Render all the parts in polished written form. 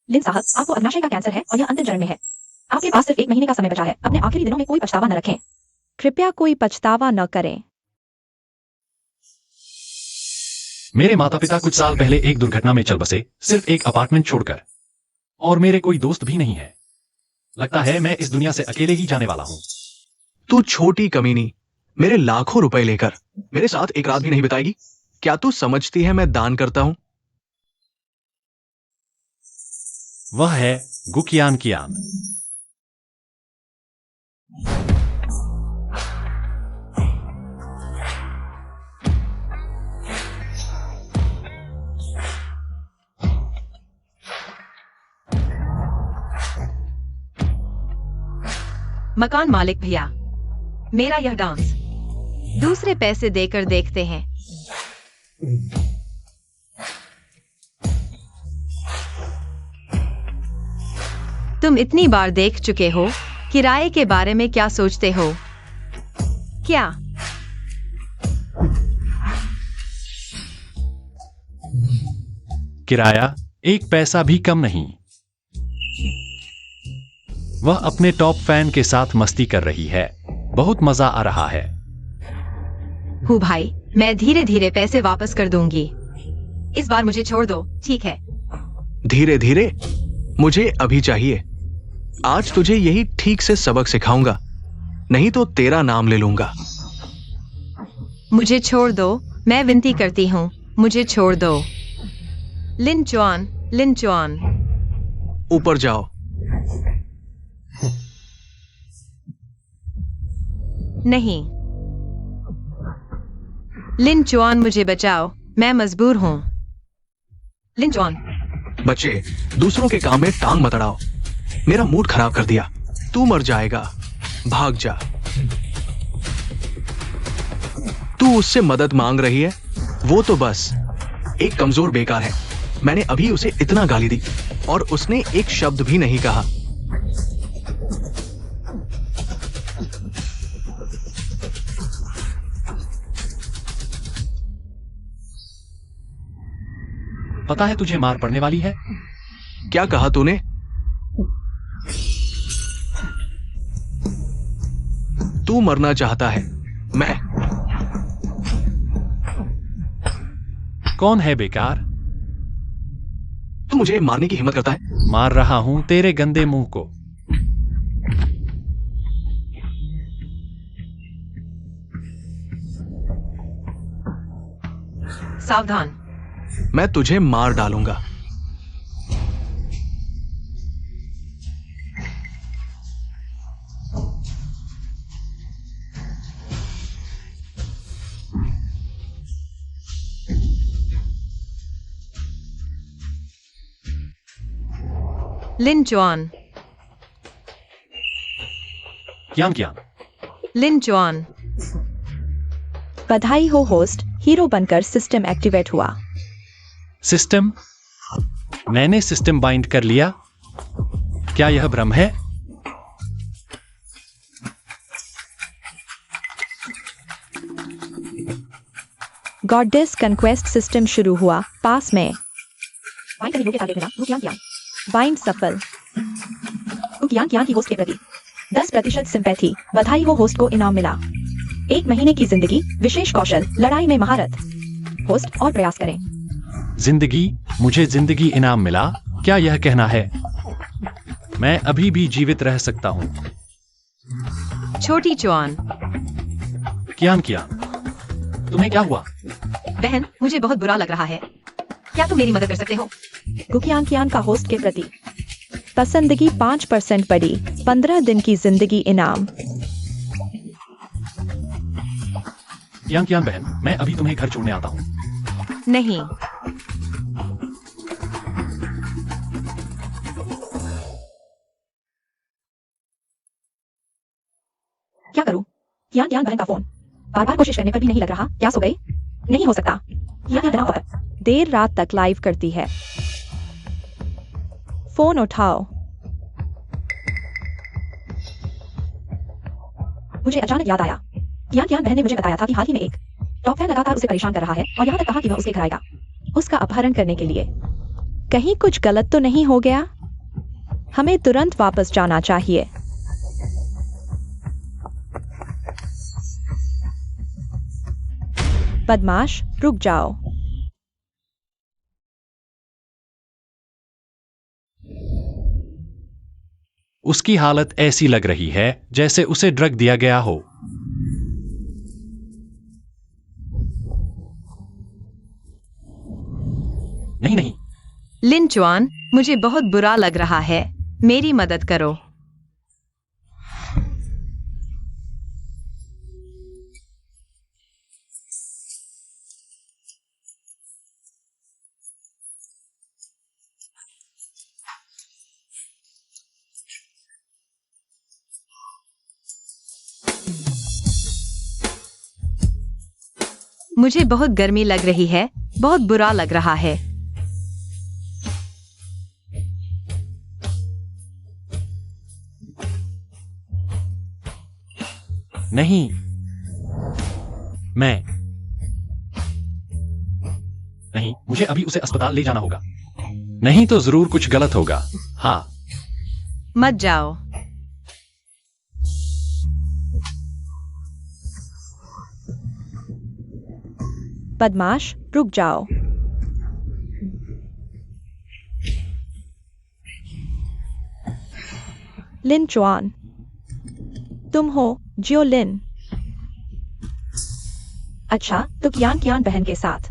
लिन साहब, आपको अग्नाशय का कैंसर है और यह अंतिम चरण में है। आपके पास सिर्फ 1 महीने का समय बचा है। अपने आखिरी दिनों में कोई पछतावा न रखें। कृपया कोई पछतावा न करें। मेरे माता पिता कुछ साल पहले एक दुर्घटना में चल बसे, सिर्फ एक अपार्टमेंट छोड़कर। और मेरे कोई दोस्त भी नहीं है। लगता है मैं इस दुनिया से अकेले ही जाने वाला हूँ। तू छोटी कमीनी, मेरे लाखों रुपए लेकर मेरे साथ एक रात भी नहीं बिताएगी? क्या तू समझती है मैं दान करता हूँ? वह है गुकियान कियान। मकान मालिक भैया, मेरा यह डांस दूसरे पैसे देकर देखते हैं। तुम इतनी बार देख चुके हो, किराए के बारे में क्या सोचते हो? क्या किराया 1 पैसा भी कम नहीं। वह अपने टॉप फैन के साथ मस्ती कर रही है। बहुत मजा आ रहा है। हूँ भाई, मैं धीरे धीरे पैसे वापस कर दूंगी। इस बार मुझे छोड़ दो, ठीक है? धीरे धीरे? मुझे अभी चाहिए। आज तुझे यही ठीक से सबक सिखाऊंगा, नहीं तो तेरा नाम ले लूंगा। मुझे छोड़ दो, मैं विनती करती हूँ, मुझे छोड़ दो। लिन चुआन, लिन चुआन। ऊपर जाओ। नहीं, लिन चुआन, मुझे बचाओ, मैं मजबूर हूँ। लिन जॉन, बच्चे, दूसरों के काम में टांग मत अड़ाओ। मेरा मूड खराब कर दिया। तू मर जाएगा, भाग जा। तू उससे मदद मांग रही है, वो तो बस एक कमजोर बेकार है। मैंने अभी उसे इतना गाली दी और उसने एक शब्द भी नहीं कहा। पता है तुझे मार पड़ने वाली है। क्या कहा तूने? तू मरना चाहता है, मैं? कौन है बेकार? तू मुझे मारने की हिम्मत करता है? मार रहा हूं तेरे गंदे मुंह को। सावधान। मैं तुझे मार डालूंगा। लिन चुआन, कियान कियान। लिन चुआन। बधाई हो होस्ट, हीरो बनकर सिस्टम एक्टिवेट हुआ। सिस्टम? मैंने सिस्टम बाइंड कर लिया। क्या यह भ्रम है? गॉडेस कंक्वेस्ट सिस्टम शुरू हुआ। पास में बाइंड करने योग्य टारगेट मिला। गुकियान कियान। बाइंड सफल। गुकियान कियान की होस्ट के प्रति 10% सिंपैथी। बधाई हो होस्ट को इनाम मिला। 1 महीने की जिंदगी, विशेष कौशल, लड़ाई में महारत। होस्ट और प्रयास करें। जिंदगी? मुझे जिंदगी इनाम मिला? क्या यह कहना है मैं अभी भी जीवित रह सकता हूं? छोटी चुआन। कियान कियान, तुम्हें क्या हुआ? बहन, मुझे बहुत बुरा लग रहा है। क्या तुम मेरी मदद कर सकते हो? गुकियान कियान का होस्ट के प्रति पसंदगी 5% बढ़ी। 15 दिन की जिंदगी इनाम। कियान कियान बहन, मैं अभी तुम्हें घर छोड़ने आता हूं। नहीं, क्या करूं? कियान कियान बहन का फोन बार बार कोशिश करने पर भी नहीं लग रहा। क्या सो गई? नहीं हो सकता। यह इतना वक्त देर रात तक लाइव करती है। फोन उठाओ। मुझे अचानक याद आया। कियान कियान बहन ने मुझे बताया था कि हाल ही में एक टॉप फैन लगातार उसे परेशान कर रहा है और यहाँ तक कहा कि वह उसके घर आएगा। उसका अपहरण करने के लिए। कहीं कुछ गलत तो नहीं हो गया? हमें तुरंत वापस जाना चाहिए। बदमाश, रुक जाओ। उसकी हालत ऐसी लग रही है जैसे उसे ड्रग दिया गया हो। नहीं नहीं, लिन चुआन, मुझे बहुत बुरा लग रहा है, मेरी मदद करो। मुझे बहुत गर्मी लग रही है, बहुत बुरा लग रहा है। नहीं, मैं नहीं, मुझे अभी उसे अस्पताल ले जाना होगा। नहीं तो जरूर कुछ गलत होगा। हाँ, मत जाओ। बदमाश, रुक जाओ। लिन चुआन, तुम हो जियो लिन। अच्छा, तो कियान कियान बहन के साथ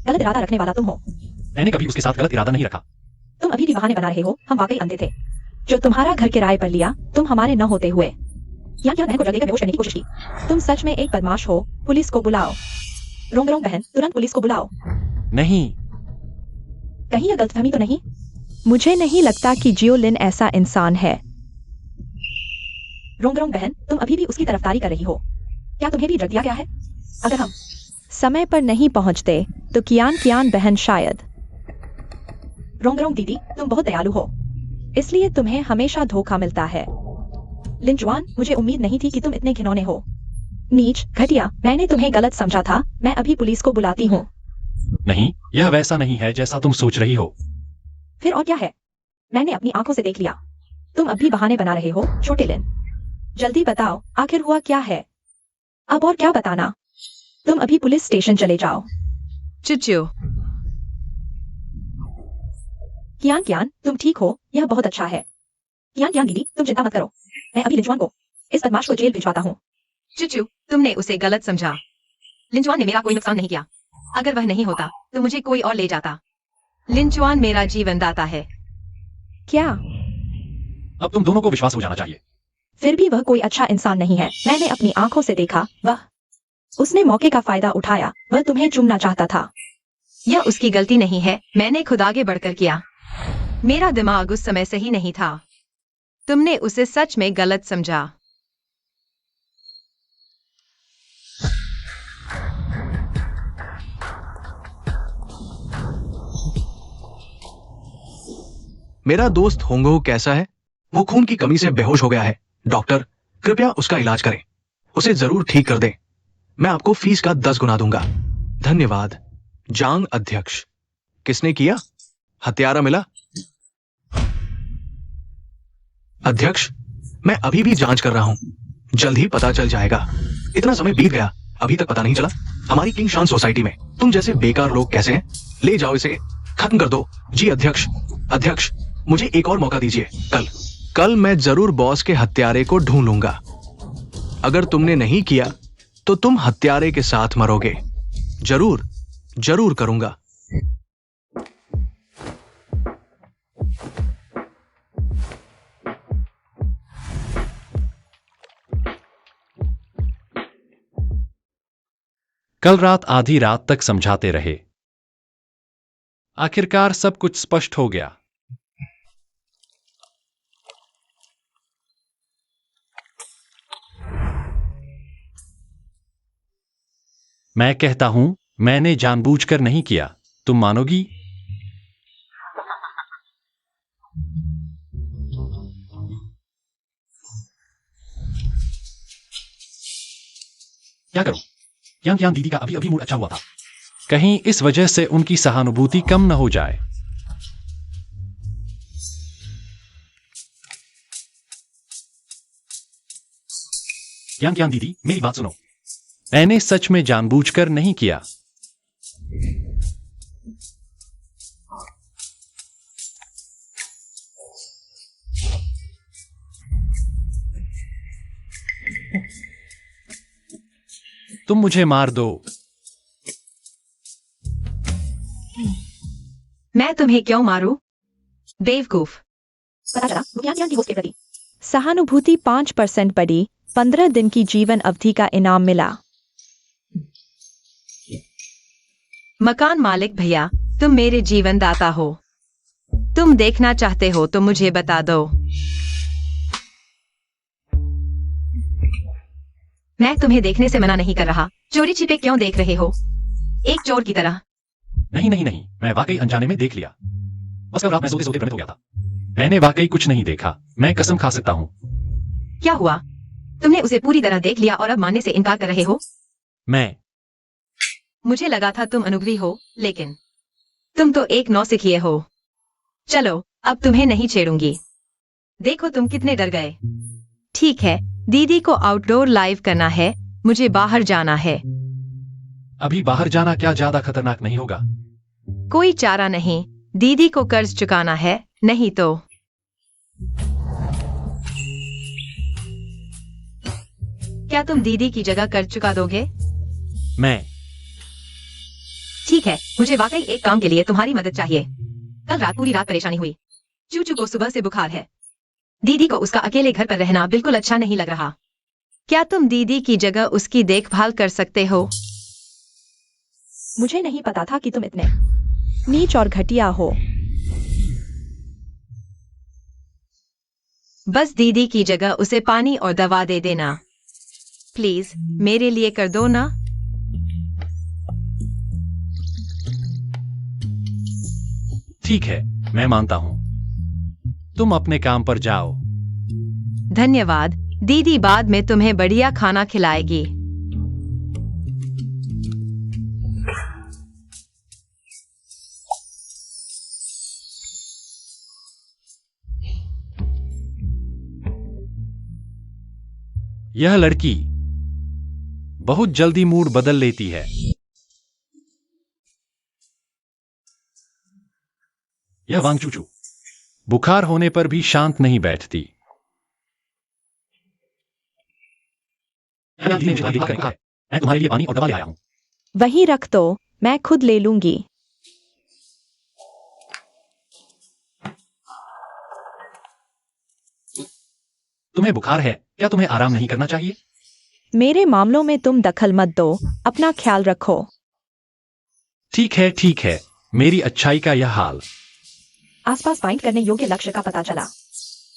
गलत इरादा रखने वाला तुम हो। मैंने कभी उसके साथ गलत इरादा नहीं रखा। तुम अभी भी बहाने बना रहे हो, हम वाकई अंधे थे। जो तुम्हारा घर किराए पर लिया, तुम हमारे न होते हुए कियान कियान बहन को जल्दी बेहोश करने की कोशिश की। तुम सच में एक बदमाश हो, पुलिस को बुलाओ। रोंग रोंग बहन, तुरंत पुलिस को बुलाओ। नहीं, कहीं यह गलतफहमी तो नहीं? मुझे नहीं लगता कि जियो लिन ऐसा इंसान है। रोंग रोंग बहन, तुम अभी भी उसकी तरफदारी कर रही हो। क्या तुम्हें भी ड्रग दिया गया है? अगर हम समय पर नहीं पहुंचते तो कियान कियान बहन शायद। रोंग रोंग दीदी, तुम बहुत दयालु हो, इसलिए तुम्हें हमेशा धोखा मिलता है। लिन चुआन, मुझे उम्मीद नहीं थी कि तुम इतने घिनौने हो। नीच, घटिया, मैंने तुम्हें गलत समझा था। मैं अभी पुलिस को बुलाती हूँ। नहीं, यह वैसा नहीं है जैसा तुम सोच रही हो। फिर और क्या है? मैंने अपनी आंखों से देख लिया। तुम अब भी बहाने बना रहे हो, छोटे लिन। जल्दी बताओ, आखिर हुआ क्या है? अब और क्या बताना? तुम अभी पुलिस स्टेशन चले जाओ। चुचू, कियान कियान, तुम ठीक हो? यह बहुत अच्छा है। कियान कियान दीदी, तुम चिंता मत करो। मैं अभी लिंचुआन को, इस बदमाश को जेल भिजवाता हूँ। चुचू, तुमने उसे गलत समझा। लिंचुआन ने मेरा कोई नुकसान नहीं किया। अगर वह नहीं होता तो मुझे कोई और ले जाता। लिंचुआन मेरा जीवन दाता है। क्या? अब तुम दोनों को विश्वास हो जाना चाहिए। फिर भी वह कोई अच्छा इंसान नहीं है। मैंने अपनी आंखों से देखा। उसने मौके का फायदा उठाया। वह तुम्हें चुमना चाहता था। यह उसकी गलती नहीं है, मैंने खुद आगे बढ़कर किया। मेरा दिमाग उस समय सही नहीं था। तुमने उसे सच में गलत समझा। मेरा दोस्त होंगो कैसा है? वो खून की कमी से बेहोश हो गया है। डॉक्टर, कृपया उसका इलाज करें। उसे जरूर ठीक कर दें। मैं आपको फीस का 10 गुना दूंगा। धन्यवाद। जांग अध्यक्ष, किसने किया? हत्यारा मिला? अध्यक्ष, मैं अभी भी जांच कर रहा हूं। जल्द ही पता चल जाएगा। इतना समय बीत गया, अभी तक पता नहीं चला। हमारी किंग शान सोसाइटी में तुम जैसे बेकार लोग कैसे हैं? ले जाओ इसे, खत्म कर दो। जी अध्यक्ष। अध्यक्ष, मुझे एक और मौका दीजिए। कल मैं जरूर बॉस के हत्यारे को ढूंढ लूंगा। अगर तुमने नहीं किया तो तुम हत्यारे के साथ मरोगे। जरूर करूंगा। कल रात आधी रात तक समझाते रहे। आखिरकार सब कुछ स्पष्ट हो गया। मैं कहता हूं, मैंने जानबूझकर नहीं किया। तुम मानोगी? क्या करूं? यान दीदी का अभी अभी मूड अच्छा हुआ था। कहीं इस वजह से उनकी सहानुभूति कम न हो जाए। ज्ञान ज्ञान दीदी, मेरी बात सुनो। मैंने सच में जानबूझकर नहीं किया। तुम मुझे मार दो। मैं तुम्हें क्यों मारूं? बेवकूफ। पता चला वो ज्ञान ज्ञान की होस्ट के प्रति सहानुभूति 5% बढ़ी, 15 दिन की जीवन अवधि का इनाम मिला। मकान मालिक भैया, तुम मेरे जीवन दाता हो। तुम देखना चाहते हो तो मुझे बता दो। मैं तुम्हें देखने से मना नहीं कर रहा। चोरी छिपे क्यों देख रहे हो? एक चोर की तरह। नहीं नहीं नहीं, मैं वाकई अनजाने में देख लिया। बस कल रात मैं सोते सोते भ्रमित हो गया था। मैंने वाकई कुछ नहीं देखा। मैं कसम खा सकता हूँ। क्या हुआ? तुमने उसे पूरी तरह देख लिया और अब मानने से इनकार कर रहे हो? मैं मुझे लगा था तुम अनुभवी हो, लेकिन तुम तो एक नौसिखिए हो। चलो, अब तुम्हें नहीं छेड़ूंगी। देखो तुम कितने डर गए। ठीक है, दीदी को आउटडोर लाइव करना है। मुझे बाहर जाना है। अभी बाहर जाना क्या ज्यादा खतरनाक नहीं होगा? कोई चारा नहीं। दीदी को कर्ज चुकाना है, नहीं तो। क्या तुम दीदी की जगह कर्ज चुका दोगे? मैं ठीक है, मुझे वाकई एक काम के लिए तुम्हारी मदद चाहिए। कल रात पूरी रात परेशानी हुई। चूचू को सुबह से बुखार है। दीदी को उसका अकेले घर पर रहना बिल्कुल अच्छा नहीं लग रहा। क्या तुम दीदी की जगह उसकी देखभाल कर सकते हो? मुझे नहीं पता था कि तुम इतने नीच और घटिया हो। बस दीदी की जगह उसे पानी और दवा दे देना। प्लीज, मेरे लिए कर दो ना। ठीक है, मैं मानता हूँ। तुम अपने काम पर जाओ। धन्यवाद। दीदी बाद में तुम्हें बढ़िया खाना खिलाएगी। यह लड़की बहुत जल्दी मूड बदल लेती है। यह वांग चूचू बुखार होने पर भी शांत नहीं बैठती। मैं तुम्हारे लिए पानी और दवा ले आया हूं। वहीं रख दो, मैं खुद ले लूंगी। तुम्हें बुखार है, क्या तुम्हें आराम नहीं करना चाहिए? मेरे मामलों में तुम दखल मत दो। अपना ख्याल रखो। ठीक है, मेरी अच्छाई का यह हाल। आसपास बाइंड करने योग्य लक्ष्य का पता चला।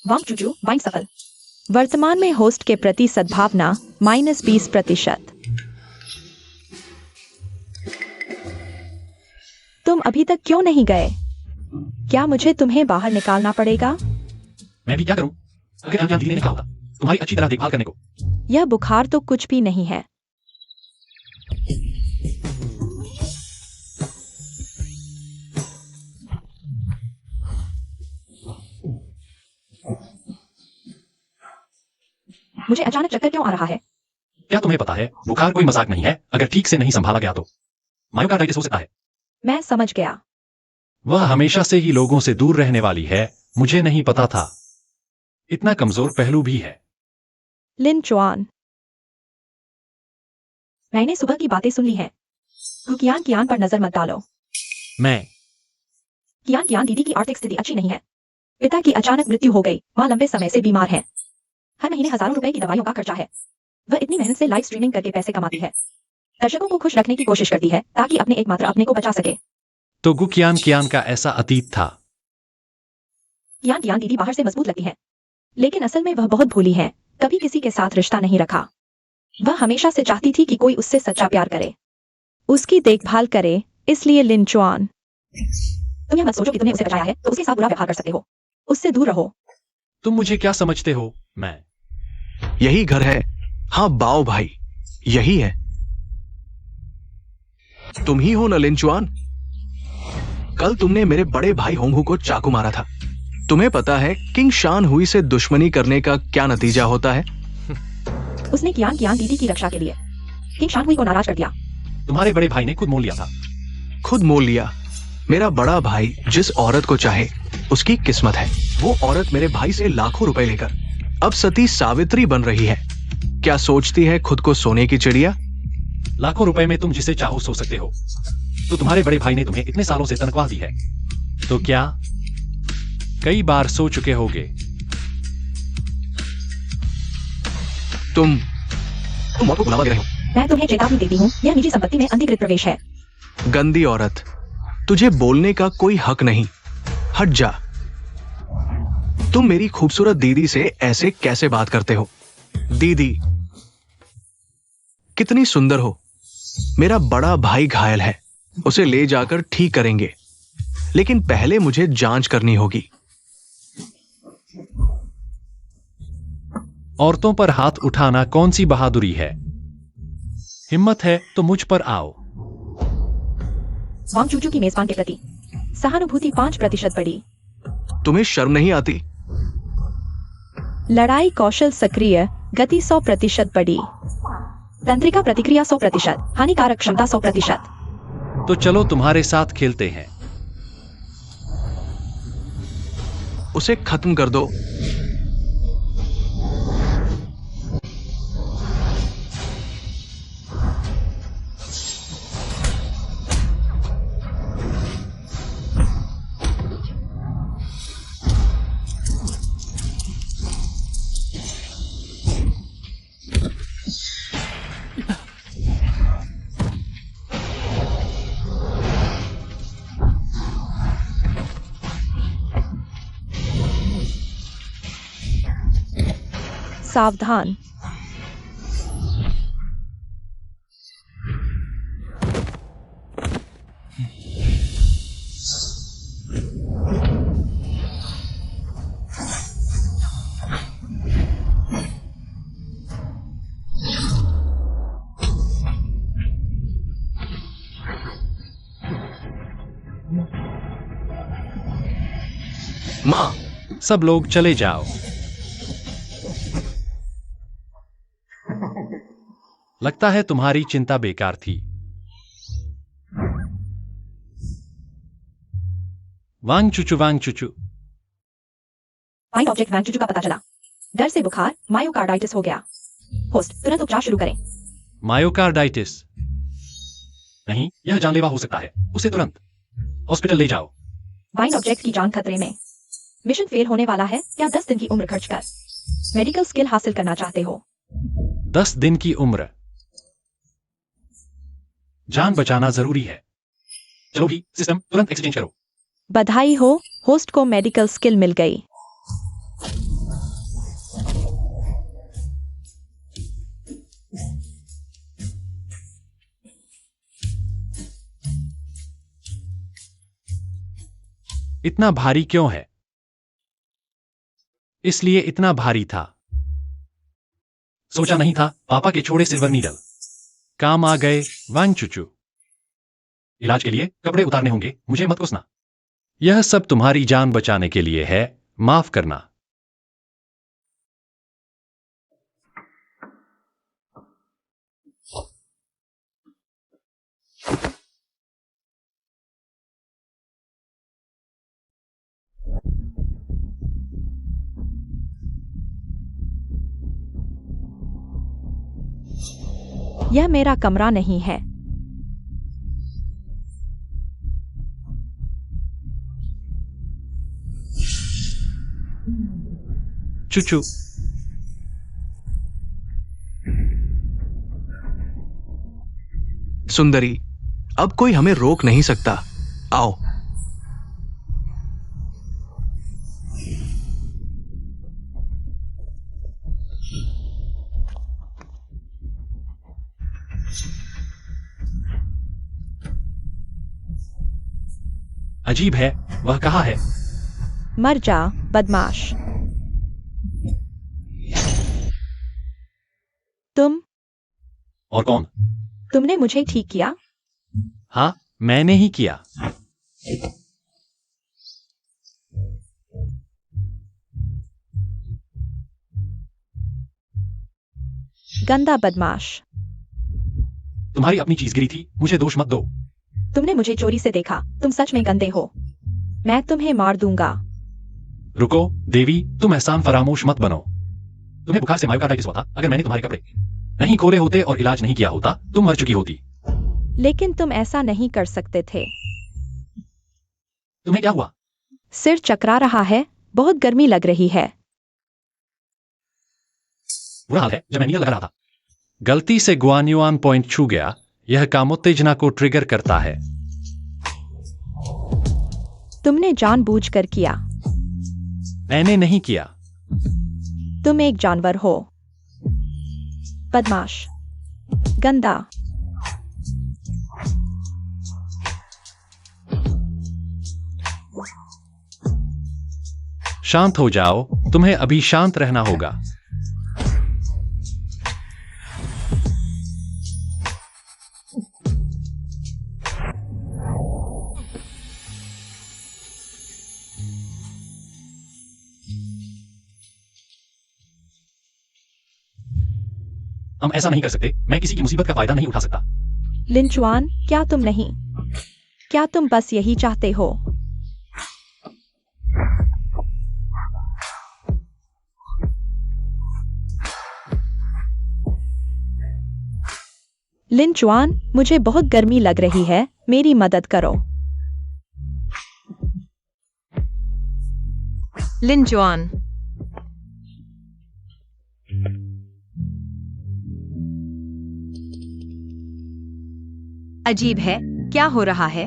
वांग चूचू बाइंड सफल। वर्तमान में होस्ट के प्रति सद्भावना -20%। तुम अभी तक क्यों नहीं गए? क्या मुझे तुम्हें बाहर निकालना पड़ेगा? मैं भी क्या करूं? अगर अनजान दीदी ने कहा होता तुम्हारी अच्छी तरह देखभाल करने को। यह बुखार तो कुछ भी नहीं है। मुझे अचानक चक्कर क्यों आ रहा है? क्या तुम्हें पता है, बुखार कोई मजाक नहीं है। अगर ठीक से नहीं संभाला गया तो मायोकार्डाइटिस हो सकता है। मैं समझ गया। वह हमेशा से ही लोगों से दूर रहने वाली है। मुझे नहीं पता था। इतना कमजोर पहलू भी है। लिन चुआन, मैंने सुबह की बातें सुन ली हैं। कियान कियान पर नजर मत डालो। मैं कियान कियान दीदी की आर्थिक स्थिति अच्छी नहीं है। पिता की अचानक मृत्यु हो गई। मां लंबे समय से बीमार है। हर महीने हजारों रुपए की दवाइयों का खर्चा है। वह इतनी मेहनत से लाइव स्ट्रीमिंग करके पैसे कमाती है। दर्शकों को खुश रखने की कोशिश करती है ताकि अपने एकमात्र अपने को बचा सके। तो गुकियान कियान का ऐसा अतीत था। कियान कियान दीदी बाहर से मजबूत लगती है, लेकिन असल में वह बहुत भोली है। कभी किसी के साथ रिश्ता नहीं रखा। वह हमेशा से चाहती थी कि कोई उससे सच्चा प्यार करे, उसकी देखभाल करे। इसलिए लिन चुआन, तुम यह मत सोचो कि तुमने उसे बचाया है तो उसके साथ बुरा व्यवहार कर सकते हो। उससे दूर रहो। तुम मुझे क्या समझते हो? मैं यही घर है। हाँ बाओ भाई, यही है। तुम ही हो न लिंचुआन? कल तुमने मेरे बड़े भाई होंगहू को चाकू मारा था। तुम्हें पता है किंग शान हुई से दुश्मनी करने का क्या नतीजा होता है? उसने कियान दीदी की रक्षा के लिए किंग शान हुई को नाराज कर दिया। तुम्हारे बड़े भाई ने खुद मोल लिया था। खुद मोल लिया। मेरा बड़ा भाई जिस औरत को चाहे उसकी किस्मत है। वो औरत मेरे भाई से लाखों रुपए लेकर अब सती सावित्री बन रही है। क्या सोचती है खुद को सोने की चिड़िया? लाखों रुपए में तुम जिसे चाहो सो सकते हो। तो तुम्हारे बड़े भाई ने तुम्हें इतने सालों से तनख्वाह दी है, तो क्या कई बार सो चुके होगे? तुम मौत को बुलावा दे रहे हो। मैं तुम्हें चेतावनी देती हूँ, यह निजी संपत्ति में अनधिकृत प्रवेश है। गंदी औरत, तुझे बोलने का कोई हक नहीं। हट जा। तुम मेरी खूबसूरत दीदी से ऐसे कैसे बात करते हो? दीदी कितनी सुंदर हो। मेरा बड़ा भाई घायल है, उसे ले जाकर ठीक करेंगे, लेकिन पहले मुझे जांच करनी होगी। औरतों पर हाथ उठाना कौन सी बहादुरी है? हिम्मत है तो मुझ पर आओ। वांग चूचू की मेजबान के प्रति सहानुभूति 5% बढ़ी। तुम्हें शर्म नहीं आती? लड़ाई कौशल सक्रिय, गति 100% बढ़ी। तंत्रिका प्रतिक्रिया 100%, हानिकारक क्षमता 100%। तो चलो तुम्हारे साथ खेलते हैं। उसे खत्म कर दो। सावधान। मां, सब लोग चले जाओ। लगता है तुम्हारी चिंता बेकार थी। वांग चुचू फाइंड ऑब्जेक्ट वांग चूचू का पता चला। डर से बुखार, मायोकार्डाइटिस हो गया। होस्ट, तुरंत उपचार शुरू करें। मायोकार्डाइटिस नहीं, यह जानलेवा हो सकता है। उसे तुरंत हॉस्पिटल ले जाओ। फाइंड ऑब्जेक्ट की जान खतरे में। मिशन फेल होने वाला है। क्या 10 दिन की उम्र खर्च कर मेडिकल स्किल हासिल करना चाहते हो? 10 दिन की उम्र। जान बचाना जरूरी है। चलो भी, सिस्टम तुरंत एक्सचेंज करो। बधाई हो, होस्ट को मेडिकल स्किल मिल गई। इतना भारी क्यों है? इसलिए इतना भारी था। सोचा नहीं था पापा के छोड़े सिल्वर नीडल काम आ गए। वांग चुचू, इलाज के लिए कपड़े उतारने होंगे, मुझे मत कोसना। यह सब तुम्हारी जान बचाने के लिए है, माफ करना। यह मेरा कमरा नहीं है। चुचू, सुंदरी, अब कोई हमें रोक नहीं सकता। आओ। अजीब है, वह कहाँ है? मर जा, बदमाश। तुम और कौन? तुमने मुझे ठीक किया। हाँ, मैंने ही किया। गंदा बदमाश। तुम्हारी अपनी चीज गिरी थी, मुझे दोष मत दो। तुमने मुझे चोरी से देखा, तुम सच में गंदे हो। मैं तुम्हें मार दूंगा। रुको, देवी, तुम एहसान फरामोश मत बनो। तुम्हें बुखार से मायोकार्डाइटिस हुआ था। अगर मैंने तुम्हारे कपड़े नहीं खोले होते और इलाज नहीं किया होता, तुम मर चुकी होती। लेकिन तुम ऐसा नहीं कर सकते थे। तुम्हें क्या हुआ? सिर चकरा रहा है, बहुत गर्मी लग रही है। बुरा हाल है, जब मैं नील लगा रहा था। गलती से गुआन्युआन पॉइंट छू गया। यह कामोत्तेजना को ट्रिगर करता है। तुमने जानबूझकर किया। मैंने नहीं किया। तुम एक जानवर हो। बदमाश, गंदा। शांत हो जाओ, तुम्हें अभी शांत रहना होगा। हम ऐसा नहीं कर सकते। मैं किसी की मुसीबत का फायदा नहीं उठा सकता। लिंचुआन, क्या तुम नहीं? क्या तुम बस यही चाहते हो? लिंचुआन, मुझे बहुत गर्मी लग रही है, मेरी मदद करो। लिंचुआन, अजीब है, क्या हो रहा है?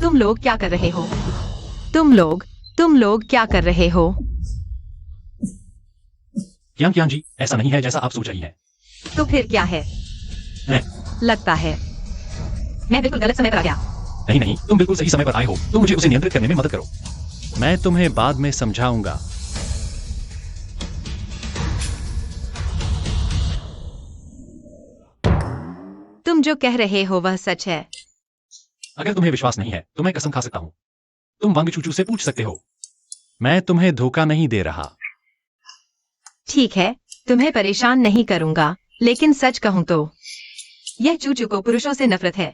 तुम लोग क्या कर रहे हो? तुम लोग क्या कर रहे हो? कियान जी, ऐसा नहीं है जैसा आप सोच रही हैं। तो फिर क्या है? लगता है मैं बिल्कुल गलत समय पर आ गया। नहीं, तुम बिल्कुल सही समय पर आए हो। तुम मुझे उसे नियंत्रित करने में मदद करो। मैं तुम्हें बाद में समझाऊंगा। तुम जो कह रहे हो वह सच है। अगर तुम्हें विश्वास नहीं है तो मैं कसम खा सकता हूं। तुम वांग चूचू से पूछ सकते हो। मैं तुम्हें धोखा नहीं दे रहा। ठीक है, तुम्हें परेशान नहीं करूंगा, लेकिन सच कहूं तो यह चूचू को पुरुषों से नफरत है।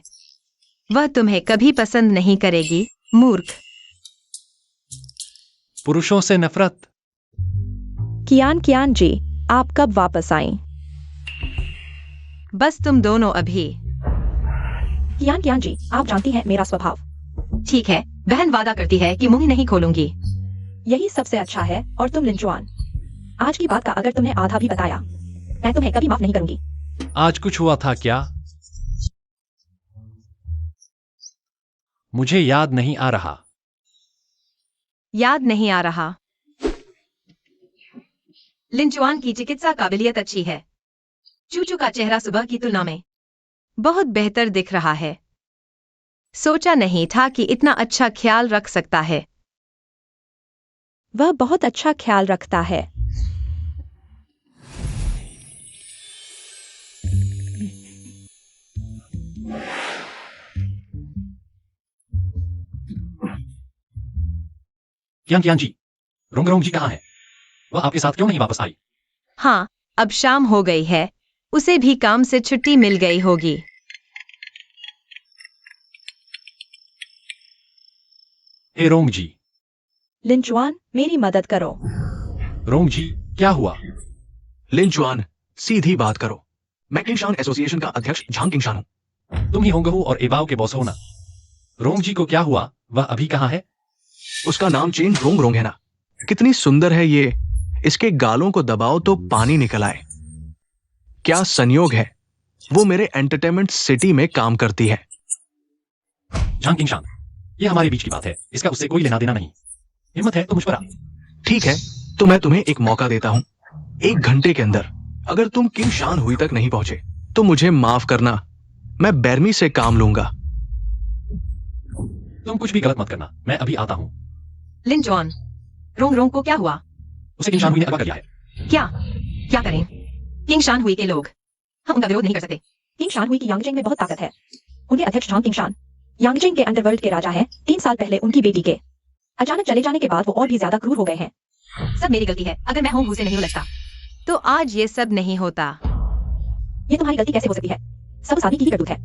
वह तुम्हें कभी पसंद नहीं करेगी, मूर्ख। पुरुषों से नफरत? कियान जी, आप कब वापस आएं? बस तुम दोनों अभी। कियान जी, आप जानती हैं मेरा स्वभाव। ठीक है, बहन वादा करती है कि मुंह नहीं खोलूंगी। यही सबसे अच्छा है। और तुम लिंचुआन, आज की बात का अगर तुमने आधा भी बताया, मैं तुम्हें कभी माफ नहीं करूंगी। आज कुछ हुआ था क्या? मुझे याद नहीं आ रहा। याद नहीं आ रहा। लिंचुआन की चिकित्सा काबिलियत अच्छी है। चूचू का चेहरा सुबह की तुलना में बहुत बेहतर दिख रहा है। सोचा नहीं था कि इतना अच्छा ख्याल रख सकता है। वह बहुत अच्छा ख्याल रखता है। कियान जी, रोंग जी कहाँ है? वह आपके साथ क्यों नहीं वापस आई? हाँ, अब शाम हो गई है, उसे भी काम से छुट्टी मिल गई होगी। हे रोंग जी। लिंचुआन, मेरी मदद करो। रोंग जी, क्या हुआ? लिंचुआन, सीधी बात करो। मैं किंगशान एसोसिएशन का अध्यक्ष झांग किंगशान हूँ। तुम ही होंगहू और एबाओ के बॉस हो ना? रोंग जी को क्या हुआ? वह अभी कहाँ है? उसका नाम चेन रोंग रोंग है ना? कितनी सुंदर है ये। इसके गालों को दबाओ तो पानी निकल आए। क्या संयोग है, वो मेरे एंटरटेनमेंट सिटी में काम करती है। झांग किंगशान, ये हमारे बीच की बात है, इसका उससे कोई लेना देना नहीं। हिम्मत है तो मुझ पर आ। ठीक है, तो मैं तुम्हें एक मौका देता हूं। 1 घंटे के अंदर अगर तुम किंगशान हुई तक नहीं पहुंचे तो मुझे माफ करना। मैं बेरमी से काम लूंगा। तुम कुछ भी गलत मत करना, मैं अभी आता हूँ। लिंचुआन, रोंग को क्या हुआ? उसे किंगशान हुई ने अगवा कर लिया है। क्या करें? किंग शान हुई के लोग, हम उनका विरोध नहीं कर सकते। किंग शान हुई की यांगजिंग में बहुत ताकत है। उनके अध्यक्ष झांग किंगशान यांगजिंग के अंडरवर्ल्ड के राजा हैं। 3 साल पहले उनकी बेटी के अचानक चले जाने के बाद वो और भी ज्यादा क्रूर हो गए हैं। सब मेरी गलती है। अगर मैं होंग हू से नहीं उलझता तो आज ये सब नहीं होता। ये तुम्हारी गलती कैसे हो सकती है? सब उस आदमी की ही करतूत है।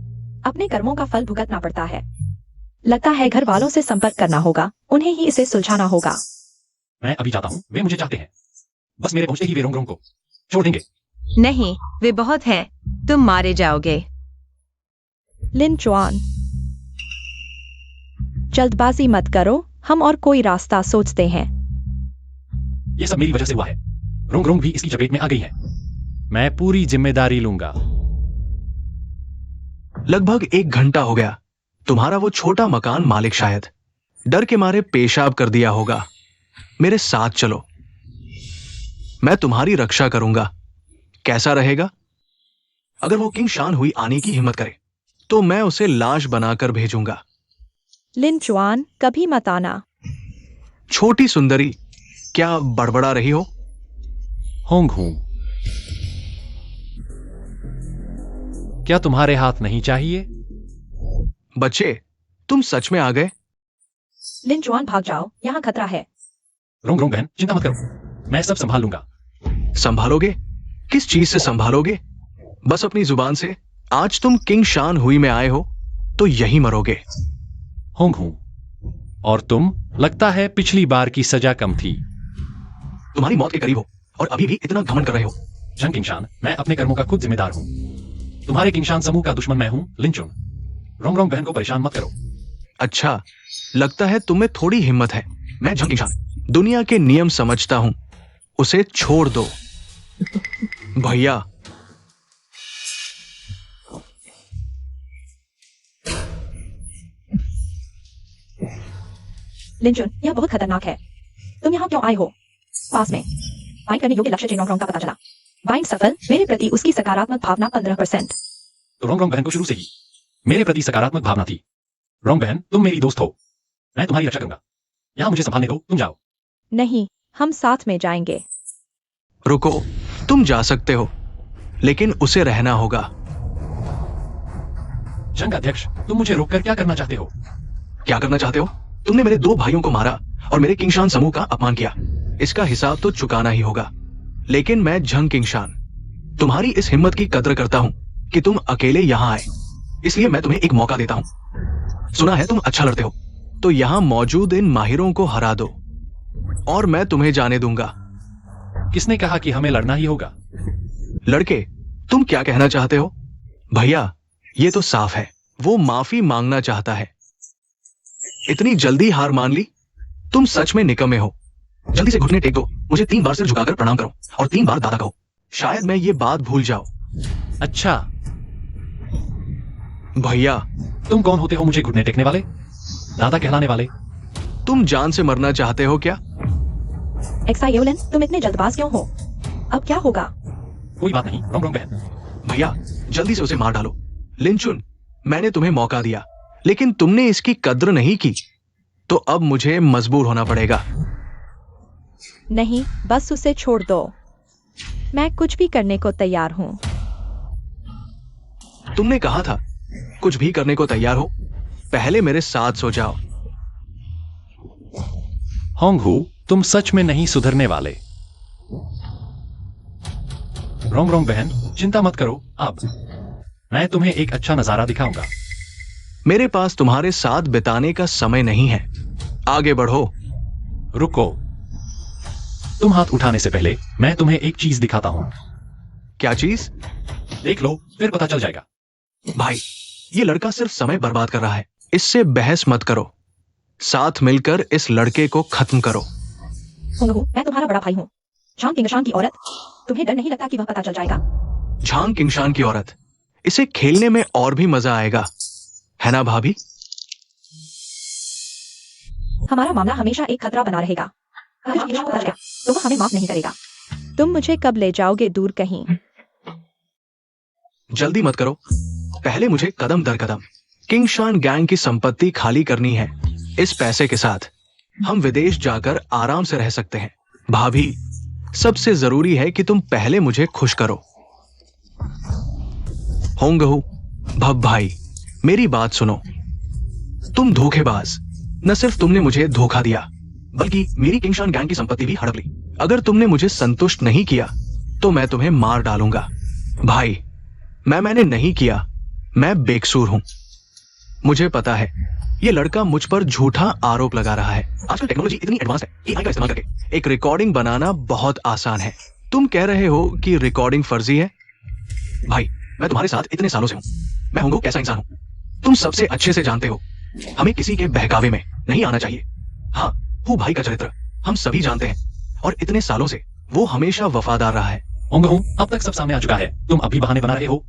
अपने कर्मों का फल भुगतना पड़ता है। लगता है घर वालों से संपर्क करना होगा, उन्हें ही इसे सुलझाना होगा। मैं अभी जाता हूँ, वे मुझे चाहते हैं। बस मेरे पहुंचते ही वे रोंग को छोड़ देंगे। नहीं, वे बहुत हैं, तुम मारे जाओगे। लिन चुआन, जल्दबाजी मत करो, हम और कोई रास्ता सोचते हैं। ये सब मेरी वजह से हुआ है। रोंग भी इसकी चपेट में आ गई है। मैं पूरी जिम्मेदारी लूंगा। लगभग 1 घंटा हो गया। तुम्हारा वो छोटा मकान मालिक शायद डर के मारे पेशाब कर दिया होगा। मेरे साथ चलो, मैं तुम्हारी रक्षा करूंगा। कैसा रहेगा? अगर वो किंग शान हुई आने की हिम्मत करे तो मैं उसे लाश बनाकर भेजूंगा। लिन चुआन, कभी मत आना। छोटी सुंदरी, क्या बड़बड़ा रही हो? होंग हूं। क्या तुम्हारे हाथ नहीं चाहिए? बच्चे, तुम सच में आ गए? लिन चुआन, भाग जाओ, यहाँ खतरा है। रोंग बहन, चिंता मत करो, मैं सब संभाल लूंगा। संभालोगे? किस चीज से संभालोगे? बस अपनी जुबान से। आज तुम किंग शान हुई में आए हो तो यही मरोगे। होंग हूं। और तुम, लगता है पिछली बार की सजा कम थी। तुम्हारी मौत के करीब हो और अभी भी इतना घमंड कर रहे हो। जंग किंगशान, मैं अपने कर्मों का खुद जिम्मेदार हूं। तुम्हारे किंगशान समूह का दुश्मन मैं हूं, लिंचुन। रोंग बहन को परेशान मत करो। अच्छा, लगता है तुम्हें थोड़ी हिम्मत है। मैं जंग किंगशान दुनिया के नियम समझता हूं, उसे छोड़ दो। भैया, लिंचुन, यह बहुत खतरनाक है। तुम यहाँ क्यों आए हो? पास में बाइंड करने योग्य लक्ष्य चेनोंग का पता चला। बाइंड सफल। मेरे प्रति उसकी सकारात्मक भावना 15%। तो रोंग बहन को शुरू से ही मेरे प्रति सकारात्मक भावना थी। रोंग बहन, तुम मेरी दोस्त हो, मैं तुम्हारी रक्षा करूंगा। यहाँ मुझे संभालने दो, तुम जाओ। नहीं, हम साथ में जाएंगे। रुको, तुम जा सकते हो लेकिन उसे रहना होगा। जंग अध्यक्ष, तुम मुझे रोककर क्या करना चाहते हो? क्या करना चाहते हो? तुमने मेरे 2 भाइयों को मारा और मेरे किंगशान समूह का अपमान किया। इसका हिसाब तो चुकाना ही होगा। लेकिन मैं झंग किंगशान तुम्हारी इस हिम्मत की कद्र करता हूं कि तुम अकेले यहां आए, इसलिए मैं तुम्हें एक मौका देता हूं। सुना है तुम अच्छा लड़ते हो, तो यहां मौजूद इन माहिरों को हरा दो और मैं तुम्हें जाने दूंगा। किसने कहा कि हमें लड़ना ही होगा? लड़के, तुम क्या कहना चाहते हो? भैया, ये तो साफ है, वो माफी मांगना चाहता है। इतनी जल्दी हार मान ली? तुम सच में निकम्मे हो। जल्दी से घुटने टेक दो, मुझे 3 बार सिर झुकाकर प्रणाम करो और 3 बार दादा कहो। शायद मैं ये बात भूल जाऊं। अच्छा, भैया, तुम कौन होते हो मुझे घुटने टेकने वाले, दादा कहलाने वाले? तुम जान से मरना चाहते हो क्या? एक्साइयोलिन, तुम इतने जल्दबाज क्यों हो? अब क्या होगा? कोई बात नहीं रोंग बहन। भैया, जल्दी से उसे मार डालो। लिंचुन, मैंने तुम्हें मौका दिया लेकिन तुमने इसकी कद्र नहीं की, तो अब मुझे मजबूर होना पड़ेगा। नहीं, बस उसे छोड़ दो। मैं कुछ भी करने को तैयार हूं। तुमने कहा था कुछ भी करने को तैयार हो। पहले मेरे साथ सो जाओ। होंग हू, तुम सच में नहीं सुधरने वाले। रोंग बहन, चिंता मत करो, अब मैं तुम्हें एक अच्छा नजारा दिखाऊंगा। मेरे पास तुम्हारे साथ बिताने का समय नहीं है। आगे बढ़ो। रुको, तुम हाथ उठाने से पहले मैं तुम्हें एक चीज दिखाता हूं। क्या चीज? देख लो, फिर पता चल जाएगा। भाई, ये लड़का सिर्फ समय बर्बाद कर रहा है, इससे बहस मत करो। साथ मिलकर इस लड़के को खत्म करो। होंगहू, मैं तुम्हारा बड़ा भाई हूँ। झांग किंगशान की औरत, तुम्हें डर नहीं लगता कि वह पता चल जाएगा? झांग किंगशान की औरत, इसे खेलने में और भी मजा आएगा, है ना भाभी? हमारा मामला हमेशा एक खतरा बना रहेगा। अगर किंगशान को पता चला तो वह हमें माफ नहीं करेगा। तुम मुझे कब ले जाओगे दूर कहीं? जल्दी मत करो, पहले मुझे कदम दर कदम किंगशान गैंग की संपत्ति खाली करनी है। इस पैसे के साथ हम विदेश जाकर आराम से रह सकते हैं। भाभी, सबसे जरूरी है कि तुम पहले मुझे खुश करो। होंगहू, भब भाई, मेरी बात सुनो। तुम धोखेबाज। न सिर्फ तुमने मुझे धोखा दिया, बल्कि मेरी किंगशान गैंग की संपत्ति भी हड़प ली। अगर तुमने मुझे संतुष्ट नहीं किया तो मैं तुम्हें मार डालूंगा। भाई, मैंने नहीं किया, मैं बेकसूर हूं। मुझे पता है ये लड़का मुझ पर झूठा आरोप लगा रहा है। आजकल टेक्नोलॉजी इतनी एडवांस है कि AI का इस्तेमाल करके एक रिकॉर्डिंग बनाना बहुत आसान है। तुम कह रहे हो कि रिकॉर्डिंग फर्जी है? भाई, मैं तुम्हारे साथ इतने सालों से हूं। मैं होंगो कैसा इंसान हूं तुम सबसे अच्छे से जानते हो। हमें किसी के बहकावे में नहीं आना चाहिए। हाँ, हू भाई का चरित्र हम सभी जानते हैं और इतने सालों से वो हमेशा वफादार रहा है। होंगहू, अब तक सब सामने आ चुका है। तुम अभी बहाने बना रहे हो।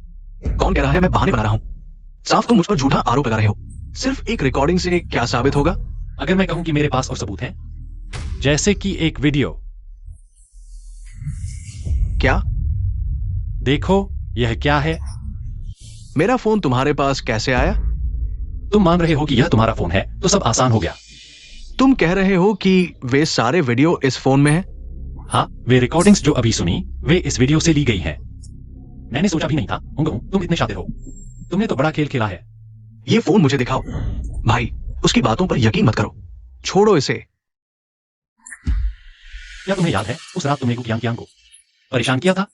कौन कह रहा है मैं बहाने बना रहा हूं? साफ तुम मुझ पर झूठा आरोप लगा रहे हो। सिर्फ एक रिकॉर्डिंग से क्या साबित होगा? अगर मैं कहूं कि मेरे पास और सबूत हैं, जैसे कि एक वीडियो। क्या? देखो, यह क्या है? मेरा फोन तुम्हारे पास कैसे आया? तुम मान रहे हो कि यह तुम्हारा फोन है, तो सब आसान हो गया। तुम कह रहे हो कि वे सारे वीडियो इस फोन में हैं? हाँ, वे रिकॉर्डिंग्स जो अभी सुनी, वे इस वीडियो से ली गई हैं। मैंने सोचा भी नहीं था, होंगहू, तुम इतने शातिर हो। तुमने तो बड़ा खेल खेला है। ये फोन मुझे दिखाओ। भाई, उसकी बातों पर यकीन मत करो। छोड़ो इसे। क्या तुम्हें याद है उस रात तुमने कियान को परेशान किया था?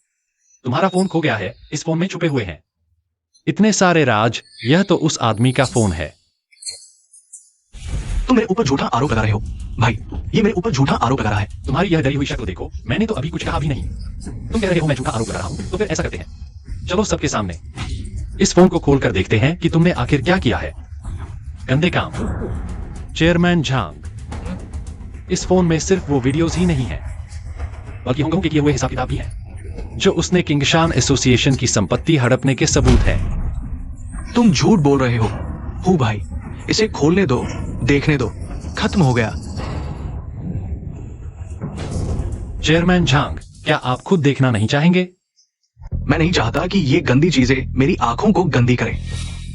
तुम्हारा फोन खो गया है, इस फोन में छुपे हुए हैं इतने सारे राज। यह तो उस आदमी का फोन है। तुम मेरे ऊपर झूठा आरोप लगा रहे हो। भाई, ये मेरे ऊपर झूठा आरोप लगा रहा है। तुम्हारी यह डरी हुई शक्ल देखो। मैंने तो अभी कुछ कहा भी नहीं। तुम कह रहे हो मैं झूठा आरोप लगा रहा हूं, तो फिर ऐसा करते हैं, चलो सबके सामने इस फोन को खोल कर देखते हैं कि तुमने आखिर क्या किया है। गंदे काम। चेयरमैन झांग, इस फोन में सिर्फ वो वीडियोस ही नहीं है, बल्कि होंगहू के किए हुए हिसाब किताब भी है, जो उसने किंगशान एसोसिएशन की संपत्ति हड़पने के सबूत है। तुम झूठ बोल रहे हो भाई। इसे खोलने दो, देखने दो। खत्म हो गया। चेयरमैन झांग, क्या आप खुद देखना नहीं चाहेंगे? मैं नहीं चाहता कि ये गंदी चीजें मेरी आंखों को गंदी करें।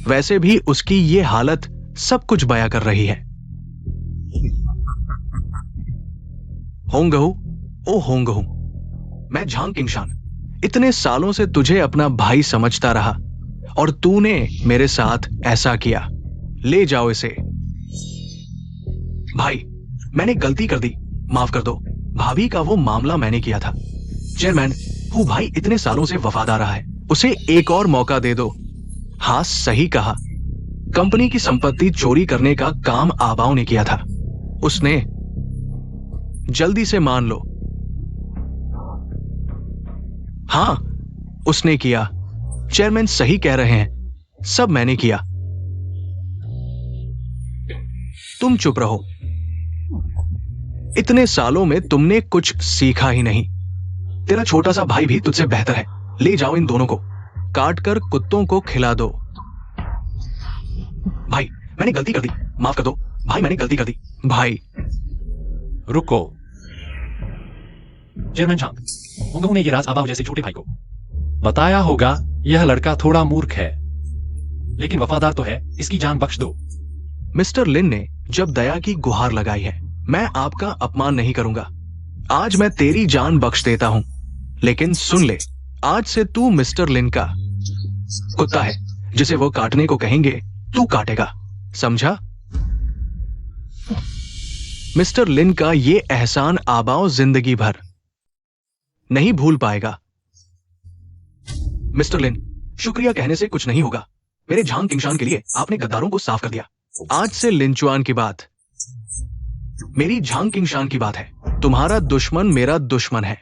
वैसे भी उसकी ये हालत सब कुछ बयां कर रही है। होंगहू, ओ होंगहू, मैं झांग किंगशान इतने सालों से तुझे अपना भाई समझता रहा और तूने मेरे साथ ऐसा किया। ले जाओ इसे। भाई, मैंने गलती कर दी, माफ कर दो। भाभी का वो मामला मैंने किया था। चेयरमैन, वो भाई इतने सालों से वफादार रहा है, उसे एक और मौका दे दो। हाँ, सही कहा। कंपनी की संपत्ति चोरी करने का काम आबाओं ने किया था। उसने, जल्दी से मान लो। हाँ, उसने किया। चेयरमैन सही कह रहे हैं, सब मैंने किया। तुम चुप रहो। इतने सालों में तुमने कुछ सीखा ही नहीं। तेरा छोटा सा भाई भी तुझसे बेहतर है। ले जाओ इन दोनों को, काट कर कुत्तों को खिला दो। भाई, मैंने गलती कर दी, माफ कर दो। भाई, मैंने गलती कर दी। भाई, रुको। चेयरमैन झांग, होंगहू ने ये राज आबाओ जैसे छोटे भाई को बताया होगा। यह लड़का थोड़ा मूर्ख है, लेकिन वफादार तो है। इसकी जान बख्श दो। मिस्टर लिन ने जब दया की गुहार लगाई है, मैं आपका अपमान नहीं करूंगा। आज मैं तेरी जान बख्श देता हूं, लेकिन सुन ले, आज से तू मिस्टर लिन का कुत्ता है। जिसे वो काटने को कहेंगे, तू काटेगा, समझा? मिस्टर लिन का ये एहसान आबाओ जिंदगी भर नहीं भूल पाएगा। मिस्टर लिन, शुक्रिया कहने से कुछ नहीं होगा। मेरे झांग किंगशान के लिए आपने गद्दारों को साफ कर दिया। आज से लिंचुआन की बात मेरी झांग किंगशान की बात है। तुम्हारा दुश्मन मेरा दुश्मन है।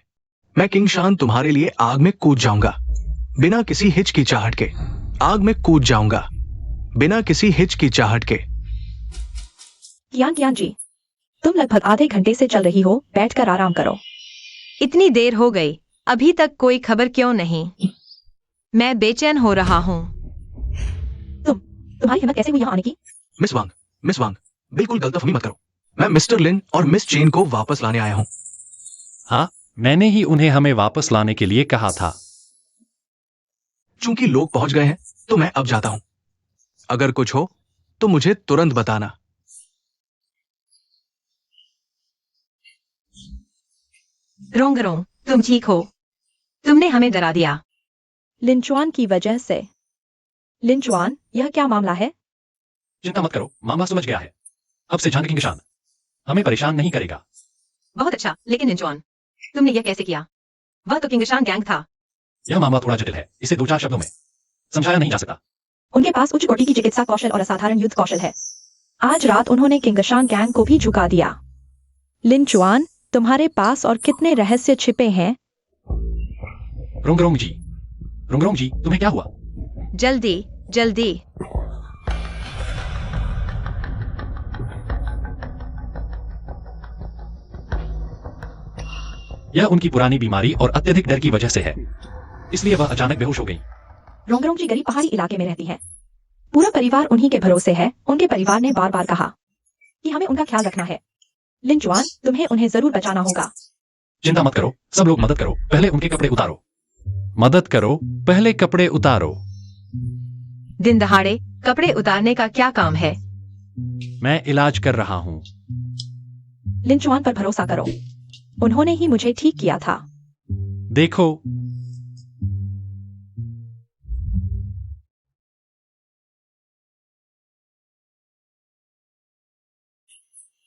मैं किंगशान तुम्हारे लिए आग में कूद जाऊंगा, बिना किसी हिचकिचाहट के। आग में कूद जाऊंगा, बिना किसी हिचकिचाहट के। कियान जी, तुम लगभग आधे घंटे से चल रही हो, बैठकर आराम करो। इतनी देर हो गई, अभी तक कोई खबर क्यों नहीं? मैं बेचैन हो रहा हूँ। तुम्हारी हिम्मत कैसे हुई यहाँ आने की? मिस वांग, बिल्कुल गलतफहमी मत करो। मैं मिस्टर लिन और मिस चेन को वापस लाने आया हूं। हाँ, मैंने ही उन्हें हमें वापस लाने के लिए कहा था। चूंकि लोग पहुंच गए हैं, तो मैं अब जाता हूं। अगर कुछ हो तो मुझे तुरंत बताना। रोंगरों, तुम ठीक हो? तुमने हमें डरा दिया। लिंचुआन की वजह से लिंचुआन, यह क्या मामला है? चिंता मत करो, मामला सुलझ गया है। अब से जंग किंगशान हमें परेशान नहीं करेगा। बहुत अच्छा, लेकिन लिंचुआन, तुमने यह कैसे किया? वह तो किंगशान गैंग था। यह मामला थोड़ा जटिल है, इसे 2-4 शब्दों में समझाया नहीं जा सकता। उनके पास उच्च कोटि की चिकित्सा कौशल और असाधारण युद्ध कौशल है। आज रात उन्होंने किंगशान गैंग को भी झुका दिया। लिंचुआन, तुम्हारे पास और कितने रहस्य छिपे हैं? रोंगरोंग जी, तुम्हें क्या हुआ? जल्दी जल्दी। यह उनकी पुरानी बीमारी और अत्यधिक डर की वजह से है, इसलिए वह अचानक बेहोश हो गई। रोंगरोंग जी गरीब पहाड़ी इलाके में रहती हैं। पूरा परिवार उन्हीं के भरोसे है। उनके परिवार ने बार बार कहा कि हमें उनका ख्याल रखना है। लिंचुआन, तुम्हें उन्हें जरूर बचाना होगा। चिंता मत करो, सब लोग मदद करो, पहले उनके कपड़े उतारो। मदद करो, पहले कपड़े उतारो। दिन दहाड़े कपड़े उतारने का क्या काम है? मैं इलाज कर रहा हूँ। लिंचुआन पर भरोसा करो, उन्होंने ही मुझे ठीक किया था। देखो,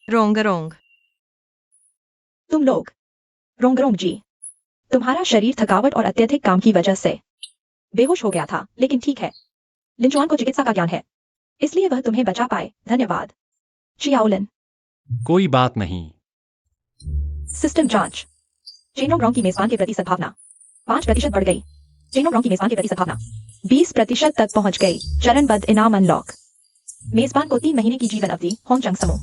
रोंगरोंग, तुम लोग, रोंगरोंग जी, तुम्हारा शरीर थकावट और अत्यधिक काम की वजह से बेहोश हो गया था, लेकिन ठीक है। लिंचुआन को चिकित्सा का ज्ञान है, इसलिए वह तुम्हें बचा पाए। धन्यवाद। चियाओलिन। कोई बात नहीं। सिस्टम जांच। चेनोग्रॉन्ग की मेजबान के प्रति सद्भावना 5% बढ़ गई। चेनोग्रॉन्ग की मेजबान के प्रति सद्भावना 20% तक पहुंच गई। चरणबद्ध इनाम अनलॉक। मेजबान को 3 महीने की जीवन अवधि। होंगचंग समूह।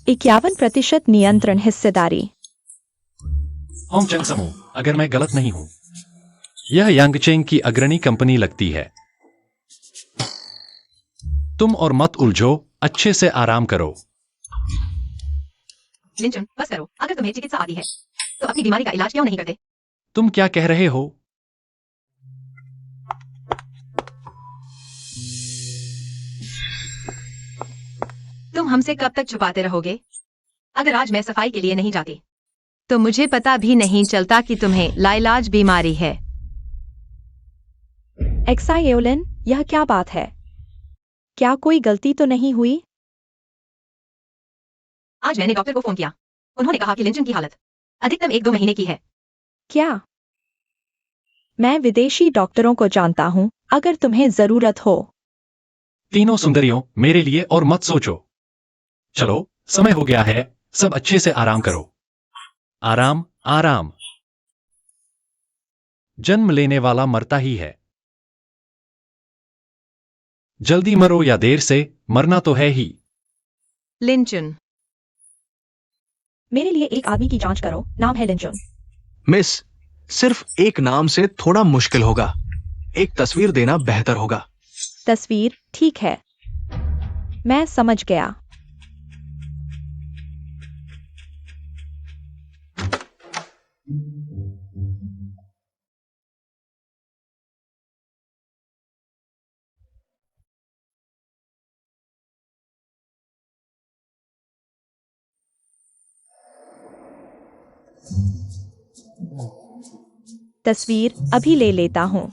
51% नियंत्रण हिस्सेदारी। होंगचंग समूह, अगर मैं गलत नहीं हूं, यह यांगचेंग की अग्रणी कंपनी लगती है। तुम और मत उलझो, अच्छे से आराम करो। लिंचुन, बस करो। अगर तुम्हें चिकित्सा आती है तो अपनी बीमारी का इलाज क्यों नहीं करते? तुम क्या कह रहे हो? तुम हमसे कब तक छुपाते रहोगे? अगर आज मैं सफाई के लिए नहीं जाती तो मुझे पता भी नहीं चलता कि तुम्हें लाइलाज बीमारी है। एक्साइओलिन, यह क्या बात है? क्या कोई गलती तो नहीं हुई? आज मैंने डॉक्टर को फोन किया। उन्होंने कहा कि लिंचुन की हालत अधिकतम 1-2 महीने की है। क्या? मैं विदेशी डॉक्टरों को जानता हूं, अगर तुम्हें जरूरत हो। तीनों सुंदरियों, मेरे लिए और मत सोचो। चलो, समय हो गया है, सब अच्छे से आराम करो। आराम, आराम। जन्म लेने वाला मरता ही है। जल्दी मरो या देर से, मरना तो है ही। लिंचुन, मेरे लिए एक आदमी की जांच करो, नाम है लिंचुन। मिस, सिर्फ एक नाम से थोड़ा मुश्किल होगा। एक तस्वीर देना बेहतर होगा। तस्वीर, ठीक है। मैं समझ गया। तस्वीर अभी ले लेता हूं।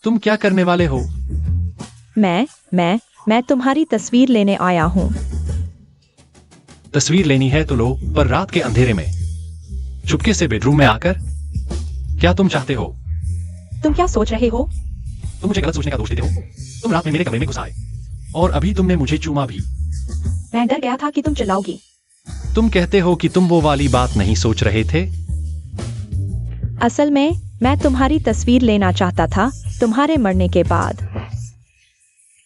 तुम क्या करने वाले हो? मैं तुम्हारी तस्वीर लेने आया हूं। तस्वीर लेनी है तो लो, पर रात के अंधेरे में, चुपके से बेडरूम में आकर। क्या तुम चाहते हो? तुम क्या सोच रहे हो? तुम मुझे गलत सोचने का दोष देते हो। तुम रात में मेरे कमरे में घुस आए और अभी तुमने मुझे चूमा भी। मैं डर गया था कि तुम चिल्लाओगी। तुम कहते हो कि तुम वो वाली बात नहीं सोच रहे थे। असल में मैं तुम्हारी तस्वीर लेना चाहता था, तुम्हारे मरने के बाद।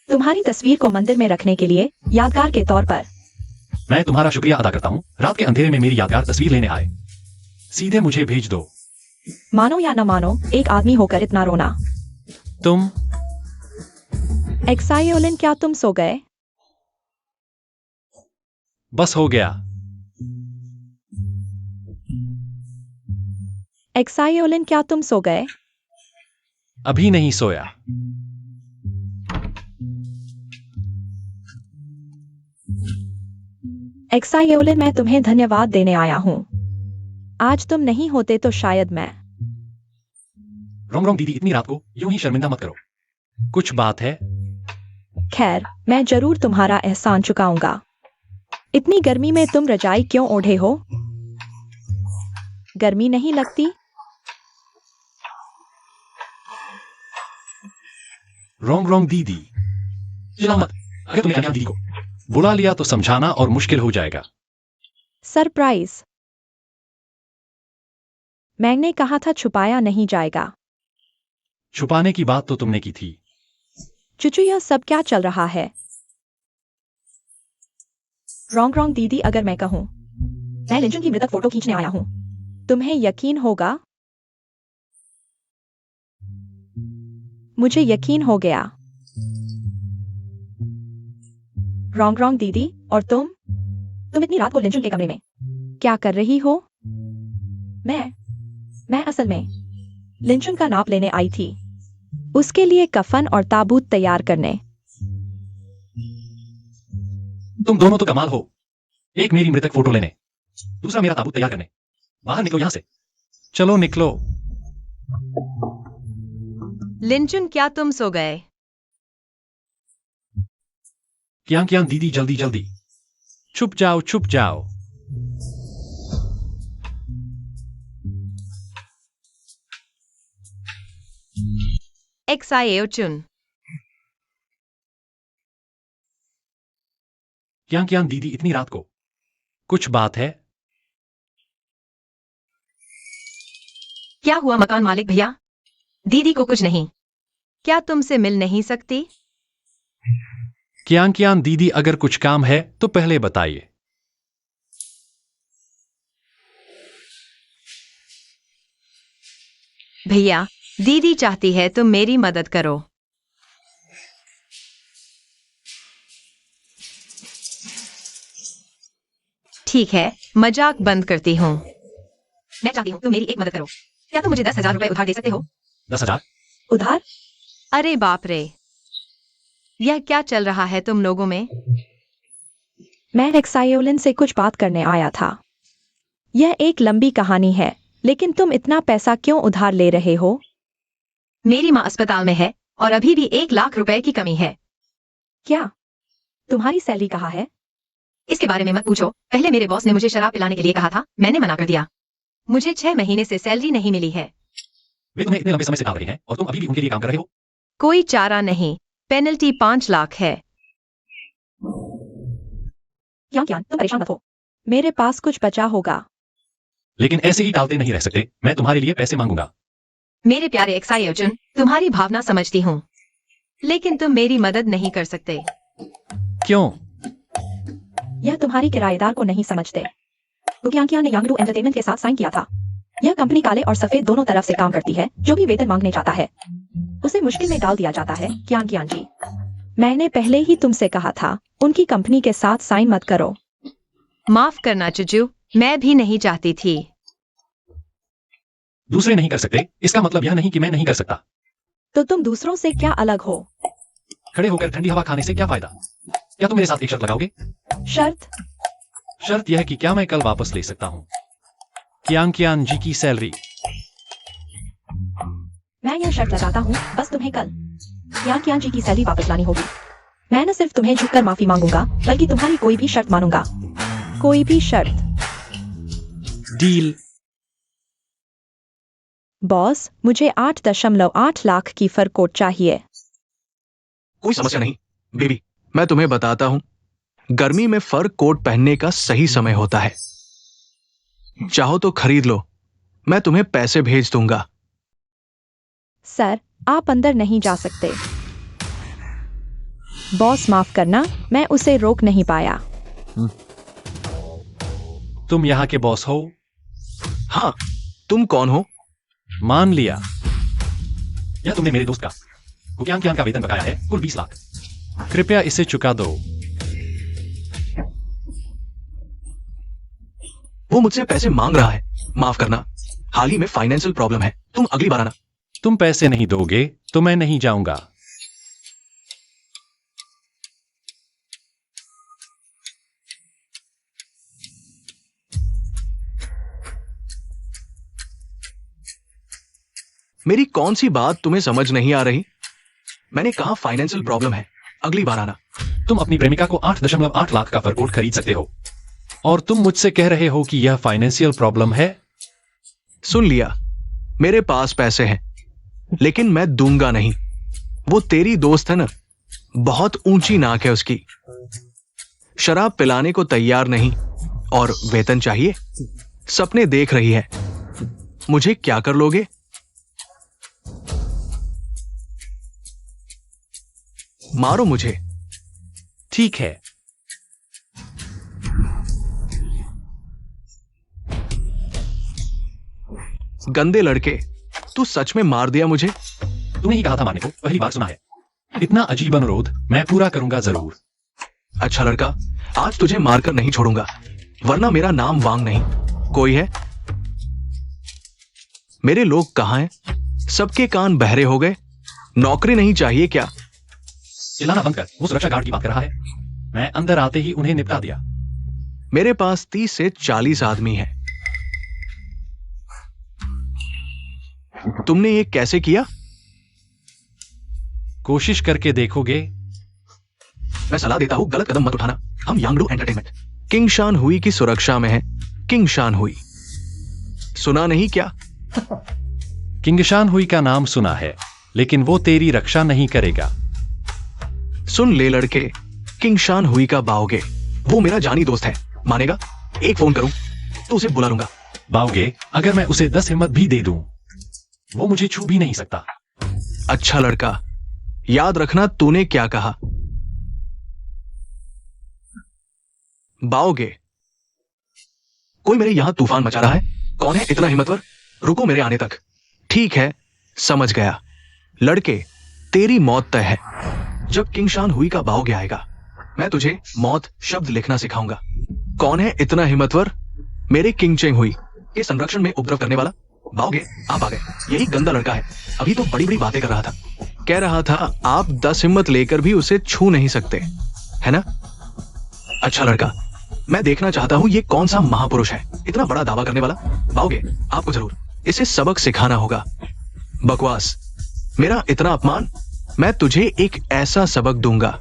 तुम्हारी तस्वीर को मंदिर में रखने के लिए यादगार के तौर पर। मैं तुम्हारा शुक्रिया अदा करता हूँ, रात के अंधेरे में मेरी यादगार तस्वीर लेने आए। सीधे मुझे भेज दो। मानो या न मानो, एक आदमी होकर इतना रोना। तुम एक्साइओलिन, क्या तुम सो गए? बस हो गया। एक्सायोलिन, क्या तुम सो गए? अभी नहीं सोया। एक्सायोलिन, मैं तुम्हें धन्यवाद देने आया हूँ। आज तुम नहीं होते तो शायद मैं। रोंग रोंग दीदी, इतनी रात को यूं ही शर्मिंदा मत करो। कुछ बात है? खैर, मैं जरूर तुम्हारा एहसान चुकाऊंगा। इतनी गर्मी में तुम रजाई क्यों ओढ़े हो? गर्मी नहीं लगती? रोंग रोंग दीदी, चिल्लाओ मत। अगर तुमने अन्याय दीदी को बुला लिया तो समझाना और मुश्किल हो जाएगा। सरप्राइज। मैंने कहा था छुपाया नहीं जाएगा। छुपाने की बात तो तुमने की थी। चुचू, यह सब क्या चल रहा है? रोंग रोंग दीदी, अगर मैं कहूं मैं लिंचुन की मृतक फोटो खींचने आया हूं, तुम्हें यकीन होगा? मुझे यकीन हो गया। रोंग रोंग दीदी, और तुम इतनी रात को लिंचुन के कमरे में क्या कर रही हो? मैं असल में लिंचुन का नाप लेने आई थी, उसके लिए कफन और ताबूत तैयार करने। तुम दोनों तो कमाल हो। एक मेरी मृतक फोटो लेने, दूसरा मेरा ताबूत तैयार करने। बाहर निकलो यहां से। चलो निकलो। लिंचुन, क्या तुम सो गए? क्या दीदी, जल्दी जल्दी। छुप जाओ छुप जाओ। एक्सायोचुन, क्या दीदी, इतनी रात को कुछ बात है? क्या हुआ मकान मालिक भैया? दीदी को कुछ नहीं। क्या तुमसे मिल नहीं सकती? क्या दीदी, अगर कुछ काम है तो पहले बताइए। भैया, दीदी चाहती है तुम मेरी मदद करो। ठीक है, मजाक बंद करती हूँ। मैं चाहती हूँ तुम मेरी एक मदद करो। क्या तुम मुझे 10,000 रुपए उधार दे सकते हो? 10,000? उधार? अरे बाप रे, यह क्या चल रहा है तुम लोगों में? मैं एक्सायोलिन से कुछ बात करने आया था। यह एक लंबी कहानी है, लेकिन तुम इतना पैसा क्यों उधार ले रहे हो? मेरी माँ अस्पताल में है और अभी भी 1 लाख रुपए की कमी है। क्या तुम्हारी सैलरी कहाँ है? इसके बारे में मत पूछो। पहले मेरे बॉस ने मुझे शराब पिलाने के लिए कहा था, मैंने मना कर दिया। मुझे 6 महीने से सैलरी नहीं मिली है। वे तुम्हें इतने लंबे समय से डाल रहे हैं और तुम अभी भी उनके लिए काम कर रहे हो। कोई चारा नहीं, पेनल्टी 5 लाख है। क्या तुम परेशान मत हो, मेरे पास कुछ बचा होगा। लेकिन ऐसे ही टालते नहीं रह सकते। मैं तुम्हारे लिए पैसे मांगूंगा। मेरे प्यारे एक्सायोचुन, तुम्हारी भावना समझती हूँ, लेकिन तुम मेरी मदद नहीं कर सकते। क्यों? यह तुम्हारी किराएदार को नहीं समझते। गुकियांकिया ने यांगडू एंटरटेनमेंट के साथ साइन किया था। यह कंपनी काले और सफेद दोनों तरफ से काम करती है। जो भी वेतन मांगने जाता है उसे मुश्किल में डाल दिया जाता है। कियान जी, मैंने पहले ही तुमसे कहा था उनकी कंपनी के साथ साइन मत करो। माफ करना चुचू, मैं भी नहीं चाहती थी। दूसरे नहीं कर सकते इसका मतलब यह नहीं कि मैं नहीं कर सकता। तो तुम दूसरों से क्या अलग हो? खड़े होकर ठंडी हवा खाने से क्या फायदा? क्या तुम मेरे साथ एक शर्त लगाओगे? शर्त? शर्त यह है कि क्या मैं कल वापस ले सकता हूँ कियान जी की सैलरी। मैं यह शर्त लगाता हूँ, बस तुम्हें कल कियान जी की सैलरी वापस लानी होगी। मैं न सिर्फ तुम्हें झुककर माफी मांगूंगा, बल्कि तुम्हारी कोई भी शर्त मानूंगा। कोई भी शर्त। डील। बॉस, मुझे 8.8 लाख की फर कोट चाहिए। कोई समस्या नहीं बेबी, मैं तुम्हें बताता हूं, गर्मी में फर कोट पहनने का सही समय होता है। चाहो तो खरीद लो, मैं तुम्हें पैसे भेज दूंगा। सर, आप अंदर नहीं जा सकते। बॉस माफ करना, मैं उसे रोक नहीं पाया। तुम यहाँ के बॉस हो? हाँ, तुम कौन हो? मान लिया। यह तुमने मेरे दोस्त का गुकियांग का वेतन बकाया है, कुल 20 लाख। कृपया इसे चुका दो। वो मुझसे पैसे मांग रहा है, माफ करना। हाल ही में फाइनेंशियल प्रॉब्लम है, तुम अगली बार आना। तुम पैसे नहीं दोगे तो मैं नहीं जाऊंगा। मेरी कौन सी बात तुम्हें समझ नहीं आ रही? मैंने कहा फाइनेंशियल प्रॉब्लम है, अगली बार आना। तुम अपनी प्रेमिका को 8.8 लाख का फर कोट खरीद सकते हो और तुम मुझसे कह रहे हो कि यह फाइनेंशियल प्रॉब्लम है। सुन लिया, मेरे पास पैसे हैं, लेकिन मैं दूंगा नहीं। वो तेरी दोस्त है ना, बहुत ऊंची नाक है उसकी। शराब पिलाने को तैयार नहीं और वेतन चाहिए। सपने देख रही है। मुझे क्या कर लोगे? मारो मुझे। ठीक है। गंदे लड़के, तू सच में मार दिया मुझे? तूने ही कहा था मारने को, पहली बार सुना है। इतना अजीब अनुरोध मैं पूरा करूंगा जरूर। अच्छा लड़का, आज तुझे मारकर नहीं छोड़ूंगा, वरना मेरा नाम वांग नहीं। कोई है? मेरे लोग कहां हैं? सबके कान बहरे हो गए। नौकरी नहीं चाहिए क्या? चिल्लाना बंद कर, वो सुरक्षा गार्ड की बात कर रहा है। मैं अंदर आते ही उन्हें निपटा दिया। मेरे पास 30 से 40 आदमी हैं। तुमने ये कैसे किया? कोशिश करके देखोगे? मैं सलाह देता हूं, गलत कदम मत उठाना। हम यांगडू एंटरटेनमेंट किंग शान हुई की सुरक्षा में हैं। किंग शान हुई सुना नहीं क्या? किंगशान हुई का नाम सुना है, लेकिन वो तेरी रक्षा नहीं करेगा। सुन ले लड़के, किंग शान हुई का बाओगे, वो मेरा जानी दोस्त है। मानेगा? एक फोन करूं तो उसे बुला लूंगा। बाओगे? अगर मैं उसे 10 हिम्मत भी दे दूं, वो मुझे छू भी नहीं सकता। अच्छा लड़का, याद रखना तूने क्या कहा। बाओगे? कोई मेरे यहां तूफान मचा रहा है। कौन है इतना हिम्मतवर? रुको मेरे आने तक। ठीक है, समझ गया। लड़के, तेरी मौत तय है। जब किंग शान हुई का बाओगे आएगा, मैं तुझे मौत शब्द लिखना सिखाऊंगा। कौन है इतना हिम्मतवर? मेरे किंग चेंग हुई के संरक्षण में उपद्रव करने वाला। बाओगे, आप आ गए। यही गंदा लड़का है, अभी तो बड़ी बड़ी बातें कर रहा था। कह रहा था आप 10 हिम्मत लेकर भी उसे छू नहीं सकते, है ना? अच्छा लड़का, मैं देखना चाहता हूं ये कौन सा महापुरुष है, इतना बड़ा दावा करने वाला। बाओगे, आपको जरूर इसे सबक सिखाना होगा। बकवास, मेरा इतना अपमान। मैं तुझे एक ऐसा सबक दूंगा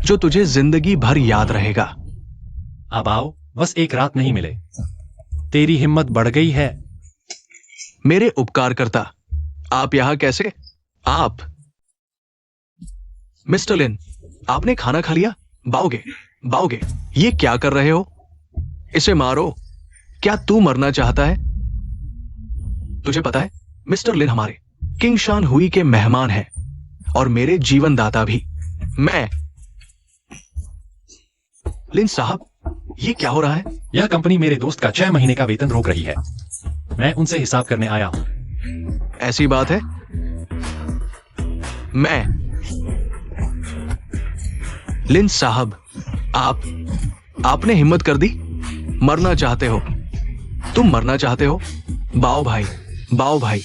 जो तुझे जिंदगी भर याद रहेगा। अब आओ, बस एक रात नहीं मिले। तेरी हिम्मत बढ़ गई है। मेरे उपकार करता, आप यहां कैसे? आप मिस्टर लिन, आपने खाना खा लिया? बाओगे, बाओगे, ये क्या कर रहे हो? इसे मारो। क्या तू मरना चाहता है? तुझे पता है, मिस्टर लिन हमारे किंग शान हुई के मेहमान हैं और मेरे जीवन दाता भी। मैं लिन साहब, ये क्या हो रहा है? यह कंपनी मेरे दोस्त का 6 महीने का वेतन रोक रही है। मैं उनसे हिसाब करने आया हूं। ऐसी बात है? मैं लिन साहब, आपने हिम्मत कर दी? मरना चाहते हो? तुम मरना चाहते हो? बाओ भाई, बाओ भाई,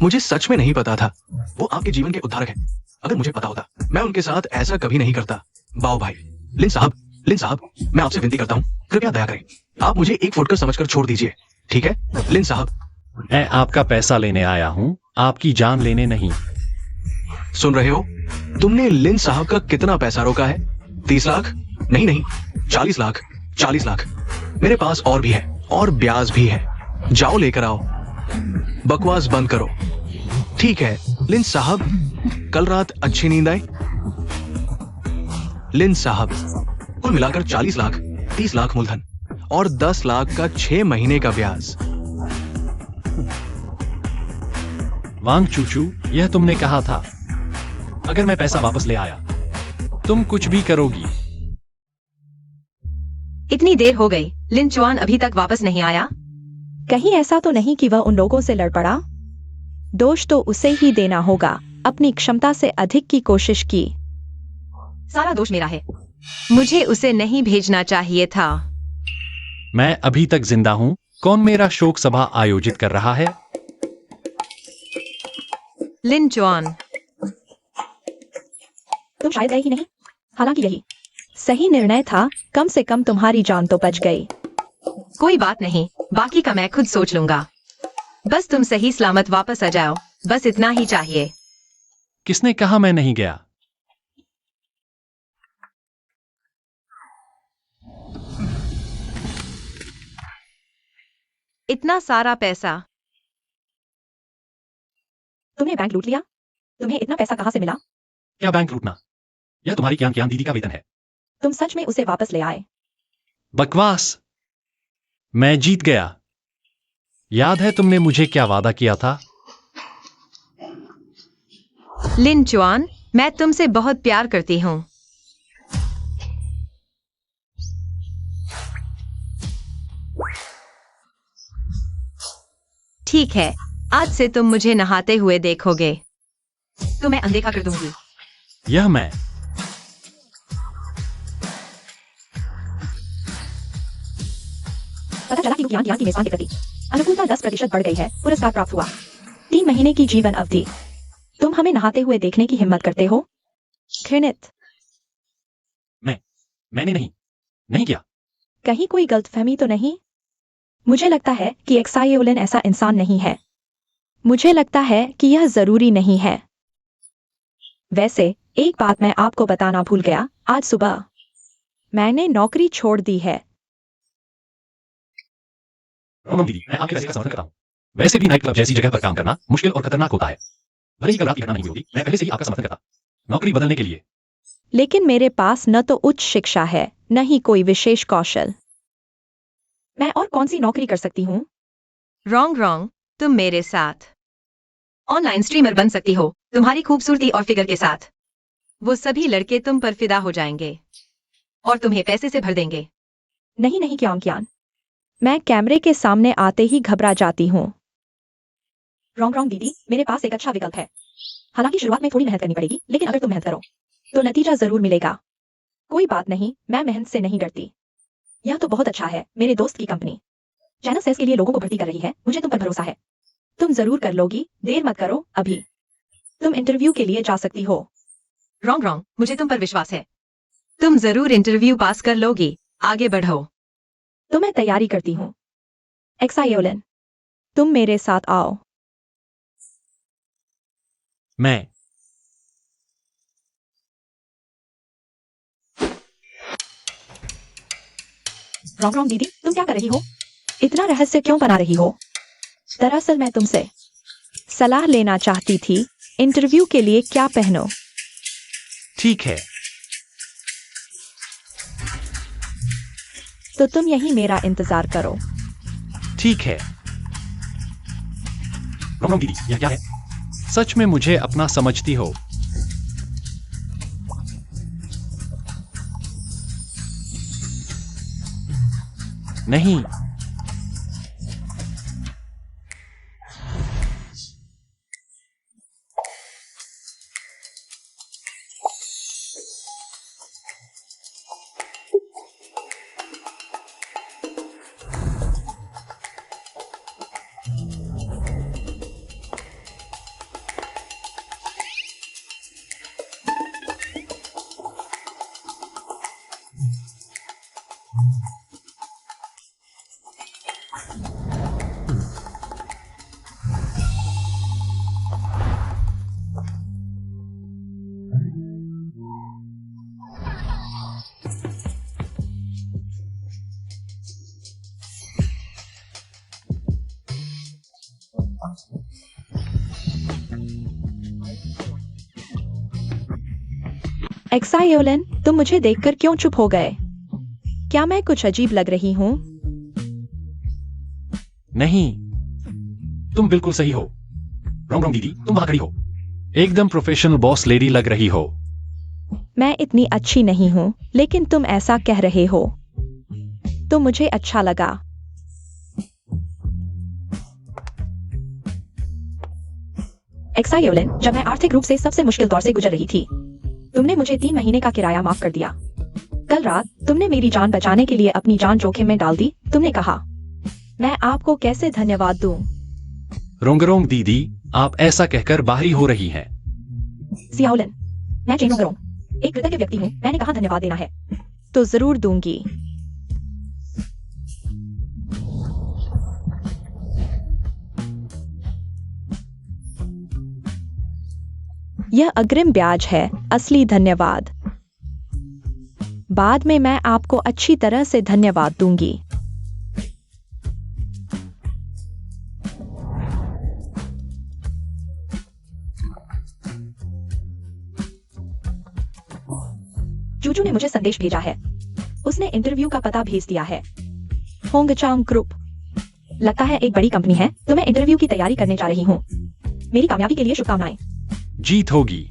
मुझे सच में नहीं पता था वो आपके जीवन के उद्धारक हैं। अगर मुझे पता होता, मैं उनके साथ ऐसा कभी नहीं करता। बाओ भाई। लिन साहब, मैं आपसे विनती करता हूं, कृपया दया करें। आप मुझे एक फुटकर समझकर छोड़ दीजिए, ठीक है? लिन साहब, मैं आपका पैसा लेने आया हूं, आपकी जान लेने नहीं। सुन रहे हो? तुमने लिन साहब का कितना पैसा रोका है? 30 लाख? नहीं, 40 लाख। 40 लाख मेरे पास और भी है, और ब्याज भी है। जाओ लेकर आओ। बकवास बंद करो। ठीक है लिन साहब, कल रात अच्छी नींद आई? लिन साहब, कुल मिलाकर 40 लाख, 30 लाख मूलधन और 10 लाख का 6 महीने का ब्याज। वांग चूचू, यह तुमने कहा था। अगर मैं पैसा वापस ले आया, तुम कुछ भी करोगी। इतनी देर हो गई, लिन चुआन अभी तक वापस नहीं आया। कहीं ऐसा तो नहीं कि वह उन लोगों से लड़ पड़ा? दोष तो उसे ही देना होगा, अपनी क्षमता से अधिक की कोशिश की। सारा दोष मेरा है, मुझे उसे नहीं भेजना चाहिए था। मैं अभी तक जिंदा हूं। कौन मेरा शोक सभा आयोजित कर रहा है? लिन चुआन, तुम शायद गए ही नहीं। हालांकि यही सही निर्णय था, कम से कम तुम्हारी जान तो बच गई। कोई बात नहीं, बाकी का मैं खुद सोच लूंगा। बस तुम सही सलामत वापस आ जाओ, बस इतना ही चाहिए। किसने कहा मैं नहीं गया? इतना सारा पैसा। तुमने बैंक लूट लिया? तुम्हें इतना पैसा कहाँ से मिला? क्या बैंक लूटना? यह तुम्हारी कियान कियान दीदी का वेतन है। तुम सच में उसे वापस ले आए? बकवास। मैं जीत गया। याद है तुमने मुझे क्या वादा किया था? लिन चुआन, मैं तुमसे बहुत प्यार करती हूँ। ठीक है, आज से तुम मुझे नहाते हुए देखोगे। तो मैं अनदेखा कर दूंगी। यह मैं। पता चला कि कियान की मेजबान के प्रति अनुकूलता 10% बढ़ गई है। पुरस्कार प्राप्त हुआ 3 महीने की जीवन अवधि। तुम हमें नहाते हुए देखने की हिम्मत करते हो? घृणित। मैंने नहीं किया। कहीं कोई गलतफहमी तो नहीं? मुझे लगता है कि एक्साइओलिन ऐसा इंसान नहीं है। मुझे लगता है कि यह जरूरी नहीं है। वैसे एक बात मैं आपको बताना भूल गया, आज सुबह मैंने नौकरी छोड़ दी है। दीदी, मैं आपके फैसले का समर्थन करता हूँ। वैसे भी नाइट क्लब जैसी जगह पर काम करना मुश्किल और खतरनाक होता है। भले ही कल रात की घटना नहीं होगी, मैं पहले से ही आपका समर्थन करता नौकरी बदलने के लिए। लेकिन मेरे पास न तो उच्च शिक्षा है, न ही कोई विशेष कौशल। मैं और कौन सी नौकरी कर सकती हूँ? रॉन्ग, तुम मेरे साथ ऑनलाइन स्ट्रीमर बन सकती हो, तुम्हारी खूबसूरती और फिगर के साथ। वो सभी लड़के तुम पर फिदा हो जाएंगे और तुम्हें पैसे से भर देंगे। नहीं कियान। मैं कैमरे के सामने आते ही घबरा जाती हूँ। रॉन्ग दीदी, मेरे पास एक अच्छा विकल्प है। हालांकि शुरुआत में थोड़ी मेहनत करनी पड़ेगी, लेकिन अगर तुम मेहनत करो तो नतीजा जरूर मिलेगा। कोई बात नहीं, मैं मेहनत से नहीं डरती। यह तो बहुत अच्छा है। मेरे दोस्त की कंपनी चैनल सेल्स के लिए लोगों को भर्ती कर रही है। मुझे तुम पर भरोसा है। तुम जरूर कर लोगी। देर मत करो, अभी तुम इंटरव्यू के लिए जा सकती हो। रॉन्ग, मुझे तुम पर विश्वास है। तुम जरूर इंटरव्यू पास कर लोगी। आगे बढ़ो। तो मैं तैयारी करती हूँ। एक्साइओलिन, तुम मेरे साथ आओ। मैं रॉन्ग दीदी, तुम क्या कर रही हो? इतना रहस्य क्यों बना रही हो? दरअसल मैं तुमसे सलाह लेना चाहती थी। इंटरव्यू के लिए क्या पहनो? ठीक है। तो तुम यही मेरा इंतजार करो। ठीक है। रोम दीदी, यह क्या है? सच में मुझे अपना समझती हो? नहीं। एक्साइओलिन, तुम मुझे देखकर क्यों चुप हो गए? क्या मैं कुछ अजीब लग रही हूँ? नहीं, तुम बिल्कुल सही हो। रोम दीदी, तुम वहां खड़ी हो। एकदम प्रोफेशनल बॉस लेडी लग रही हो। मैं इतनी अच्छी नहीं हूँ, लेकिन तुम ऐसा कह रहे हो तो मुझे अच्छा लगा। एक्साइओलिन, जब मैं आर्थिक रूप से सबसे मुश्किल दौर से गुजर रही थी, तुमने मुझे 3 महीने का किराया माफ कर दिया। कल रात तुमने मेरी जान बचाने के लिए अपनी जान जोखिम में डाल दी। तुमने कहा, मैं आपको कैसे धन्यवाद दूं? रोंगरोंग दीदी, आप ऐसा कहकर बाहरी हो रही हैं। सियाओलिन, मैं चेन रोंगरोंग, एक कृतज्ञ व्यक्ति हूँ। मैंने कहा धन्यवाद देना है। तो जरूर दूंगी। यह अग्रिम ब्याज है, असली धन्यवाद। बाद में मैं आपको अच्छी तरह से धन्यवाद दूंगी। चूचू ने मुझे संदेश भेजा है। उसने इंटरव्यू का पता भेज दिया है। होंगचांग ग्रुप, लगता है एक बड़ी कंपनी है, तो मैं इंटरव्यू की तैयारी करने जा रही हूँ। मेरी कामयाबी के लिए शुभकामनाएं। जीत होगी।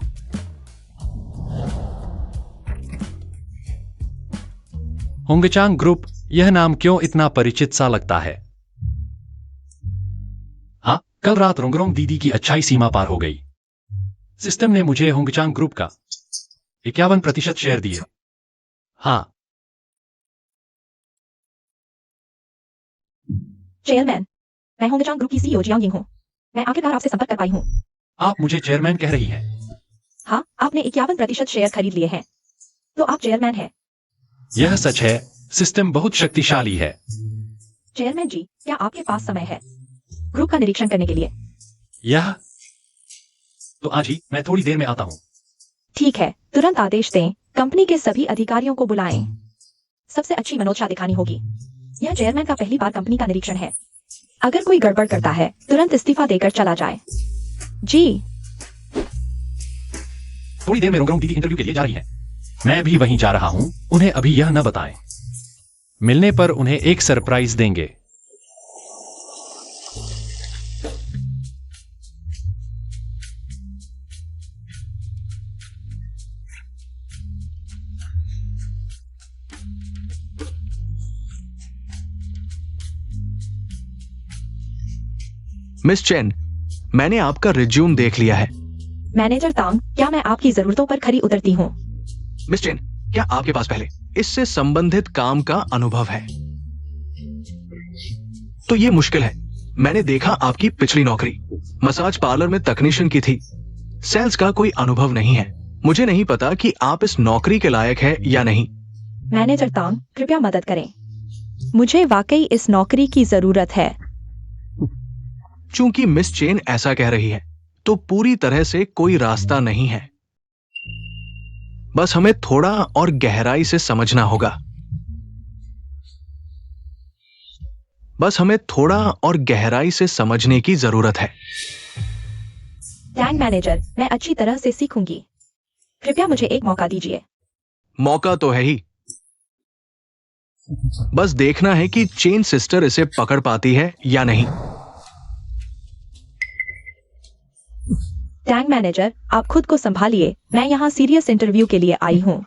होंगचांग ग्रुप, यह नाम क्यों इतना परिचित सा लगता है? हाँ, कल रात रोंगरोंग दीदी की अच्छाई सीमा पार हो गई। सिस्टम ने मुझे होंगचांग ग्रुप का 51% शेयर दिए। हाँ, चेयरमैन, मैं होंगचांग ग्रुप की सीईओ जियांग यिंग हूँ। मैं आखिरकार आपसे संपर्क कर पाई हूँ। आप मुझे चेयरमैन कह रही हैं। हाँ, आपने 51% शेयर खरीद लिए हैं, तो आप चेयरमैन हैं। यह सच है, सिस्टम बहुत शक्तिशाली है। चेयरमैन जी, क्या आपके पास समय है ग्रुप का निरीक्षण करने के लिए? यह तो आज ही, मैं थोड़ी देर में आता हूँ। ठीक है, तुरंत आदेश दें। कंपनी के सभी अधिकारियों को बुलाएं। सबसे अच्छी मनोदशा दिखानी होगी। यह चेयरमैन का पहली बार कंपनी का निरीक्षण है। अगर कोई गड़बड़ करता है, तुरंत इस्तीफा देकर चला जाए। जी। थोड़ी देर में रोंगरोंग दीदी इंटरव्यू के लिए जा रही है। मैं भी वहीं जा रहा हूं। उन्हें अभी यह न बताएं। मिलने पर उन्हें एक सरप्राइज देंगे। मिस चेन, मैंने आपका रिज्यूम देख लिया है। मैनेजर तांग, क्या मैं आपकी जरूरतों पर खरी उतरती हूँ? मिस चेन, क्या आपके पास पहले इससे संबंधित काम का अनुभव है? तो ये मुश्किल है। मैंने देखा आपकी पिछली नौकरी मसाज पार्लर में तकनीशियन की थी। सेल्स का कोई अनुभव नहीं है। मुझे नहीं पता कि आप इस नौकरी के लायक है या नहीं। मैनेजर तांग, कृपया मदद करें। मुझे वाकई इस नौकरी की जरूरत है। चूंकि मिस चेन ऐसा कह रही है, तो पूरी तरह से कोई रास्ता नहीं है। बस हमें थोड़ा और गहराई से समझना होगा। बस हमें थोड़ा और गहराई से समझने की जरूरत है। टैंक मैनेजर, मैं अच्छी तरह से सीखूंगी। कृपया मुझे एक मौका दीजिए। मौका तो है ही। बस देखना है कि चेन सिस्टर इसे पकड़ पाती है या नहीं। टैंक मैनेजर, आप खुद को संभालिए। मैं यहाँ सीरियस इंटरव्यू के लिए आई हूँ।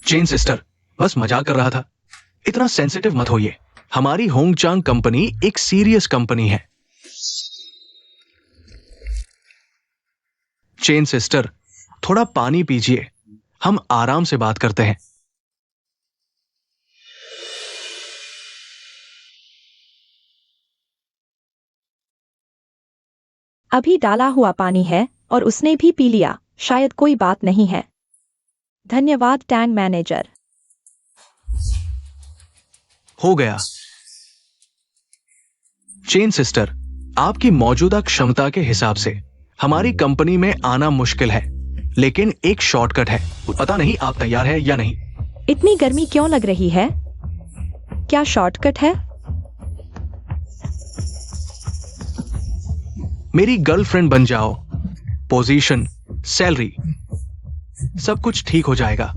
चेन सिस्टर, बस मजाक कर रहा था। इतना सेंसिटिव मत होइए। हमारी होंगचांग कंपनी एक सीरियस कंपनी है। चेन सिस्टर, थोड़ा पानी पीजिए। हम आराम से बात करते हैं। अभी डाला हुआ पानी है और उसने भी पी लिया। शायद कोई बात नहीं है। धन्यवाद टैंक मैनेजर। हो गया। चेन सिस्टर, आपकी मौजूदा क्षमता के हिसाब से हमारी कंपनी में आना मुश्किल है, लेकिन एक शॉर्टकट है। पता नहीं आप तैयार है या नहीं। इतनी गर्मी क्यों लग रही है? क्या शॉर्टकट है? मेरी गर्लफ्रेंड बन जाओ। पोजीशन, सैलरी, सब कुछ ठीक हो जाएगा।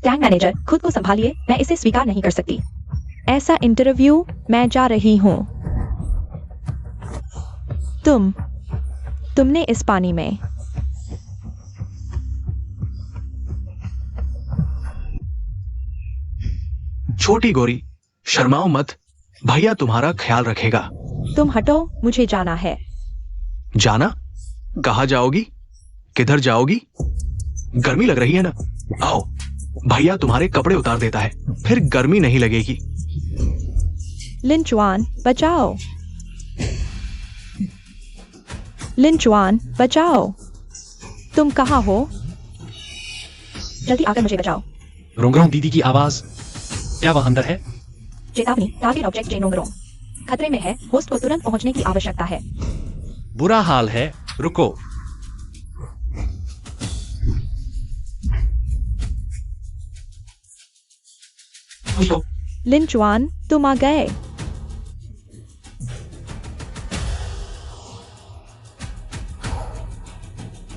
टैंक मैनेजर, खुद को संभालिए। मैं इसे स्वीकार नहीं कर सकती। ऐसा इंटरव्यू, मैं जा रही हूं। तुमने इस पानी में छोटी गोरी, शर्माओ मत। भैया तुम्हारा ख्याल रखेगा। तुम हटो, मुझे जाना है। जाना? कहाँ जाओगी? किधर जाओगी? गर्मी लग रही है ना? आओ, भैया तुम्हारे कपड़े उतार देता है, फिर गर्मी नहीं लगेगी। लिन चुआन, बचाओ। लिन चुआन, बचाओ। तुम कहाँ हो? जल्दी आकर मुझे बचाओ। रोंगरोंग दीदी की आवाज। क्या वह अंदर है? चेतावनी, टारगेट ऑब्जेक्ट चेन रोंगरोंग खतरे में है। होस्ट को तुरंत पहुंचने की आवश्यकता है। बुरा हाल है, रुको। लिन चुआन, तुम आ गए।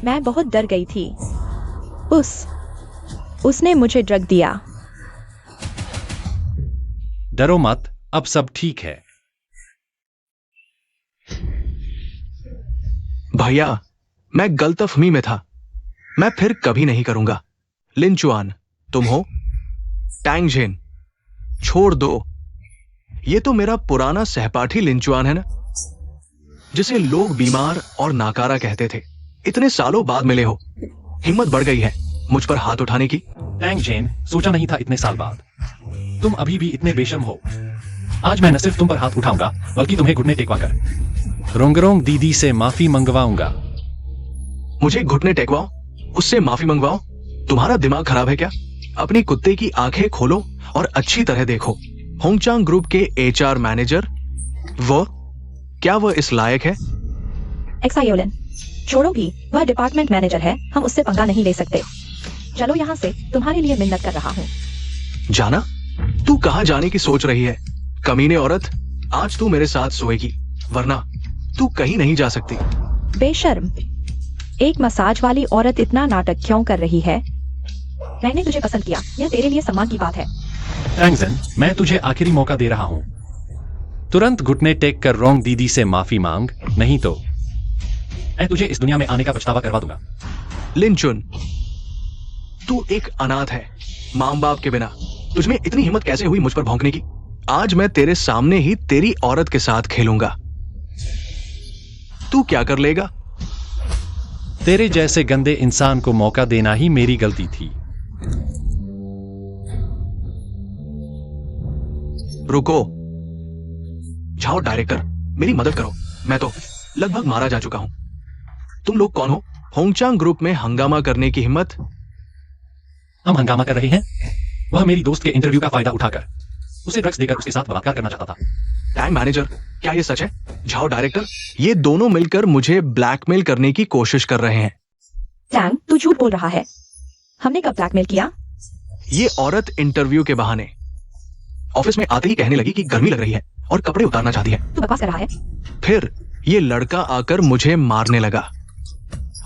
मैं बहुत डर गई थी। उसने मुझे ड्रग दिया। डरो मत, अब सब ठीक है। भैया, मैं गलतफहमी में था। मैं फिर कभी नहीं करूंगा। लिन चुआन, तुम हो? टैंग जेन, छोड़ दो। ये तो मेरा पुराना सहपाठी लिन चुआन है ना, जिसे लोग बीमार और नाकारा कहते थे। इतने सालों बाद मिले हो, हिम्मत बढ़ गई है मुझ पर हाथ उठाने की। टैंग जेन, सोचा नहीं था इतने साल बाद तुम अभी भी इतने बेशर्म हो। आज मैं न सिर्फ तुम पर हाथ उठाऊंगा बल्कि तुम्हें घुटने टेकवा कर रोंगरोंग दीदी से माफी मंगवाऊंगा। मुझे घुटने टेकवाओ, उससे माफी मंगवाओ? तुम्हारा दिमाग खराब है क्या? अपनी कुत्ते की आंखें खोलो और अच्छी तरह देखो। होंगचांग ग्रुप के एचआर मैनेजर, क्या वह इस लायक है? एक्सायोलिन, छोड़ो भी, वह डिपार्टमेंट मैनेजर है। हम उससे पंगा नहीं ले सकते। चलो यहाँ से, तुम्हारे लिए मिन्नत कर रहा हूँ। जाना? तू कहाँ जाने की सोच रही है? कमीने औरत, आज तू मेरे साथ सोएगी, वरना तू कहीं नहीं जा सकती। बेशर्म, एक मसाज वाली औरत इतना नाटक क्यों कर रही है? मैंने तुझे पसंद किया, यह तेरे लिए सम्मान की बात है। टैंग जेन, मैं तुझे आखिरी मौका दे रहा हूं। तुरंत घुटने टेक कर रोंग दीदी से माफी मांग, नहीं तो मैं तुझे इस दुनिया में आने का पछतावा करवा दूंगा। लिन चुन, तू एक अनाथ है, मां बाप के बिना। तुझमें इतनी हिम्मत कैसे हुई मुझ पर भौंकने की? आज मैं तेरे सामने ही तेरी औरत के साथ खेलूंगा। तू क्या कर लेगा? तेरे जैसे गंदे इंसान को मौका देना ही मेरी गलती थी। रुको। जाओ डायरेक्टर, मेरी मदद करो। मैं तो लगभग मारा जा चुका हूं। तुम लोग कौन हो? होंगचांग ग्रुप में हंगामा करने की हिम्मत? हम हंगामा कर रहे हैं? वह मेरी दोस्त के इंटरव्यू का फायदा उठाकर उसे ड्रग्स देकर उसके साथ बलात्कार करना चाहता था। टैंग मैनेजर, क्या ये सच है? जाओ डायरेक्टर, ये दोनों मिलकर मुझे ब्लैकमेल करने की कोशिश कर रहे हैं। टैंग, तू झूठ बोल रहा है। हमने कब ब्लैकमेल किया? ये औरत इंटरव्यू के बहाने ऑफिस में आते ही कहने लगी कि गर्मी लग रही है और कपड़े उतारना चाहती है। तू बकवास कर रहा है। फिर ये लड़का आकर मुझे मारने लगा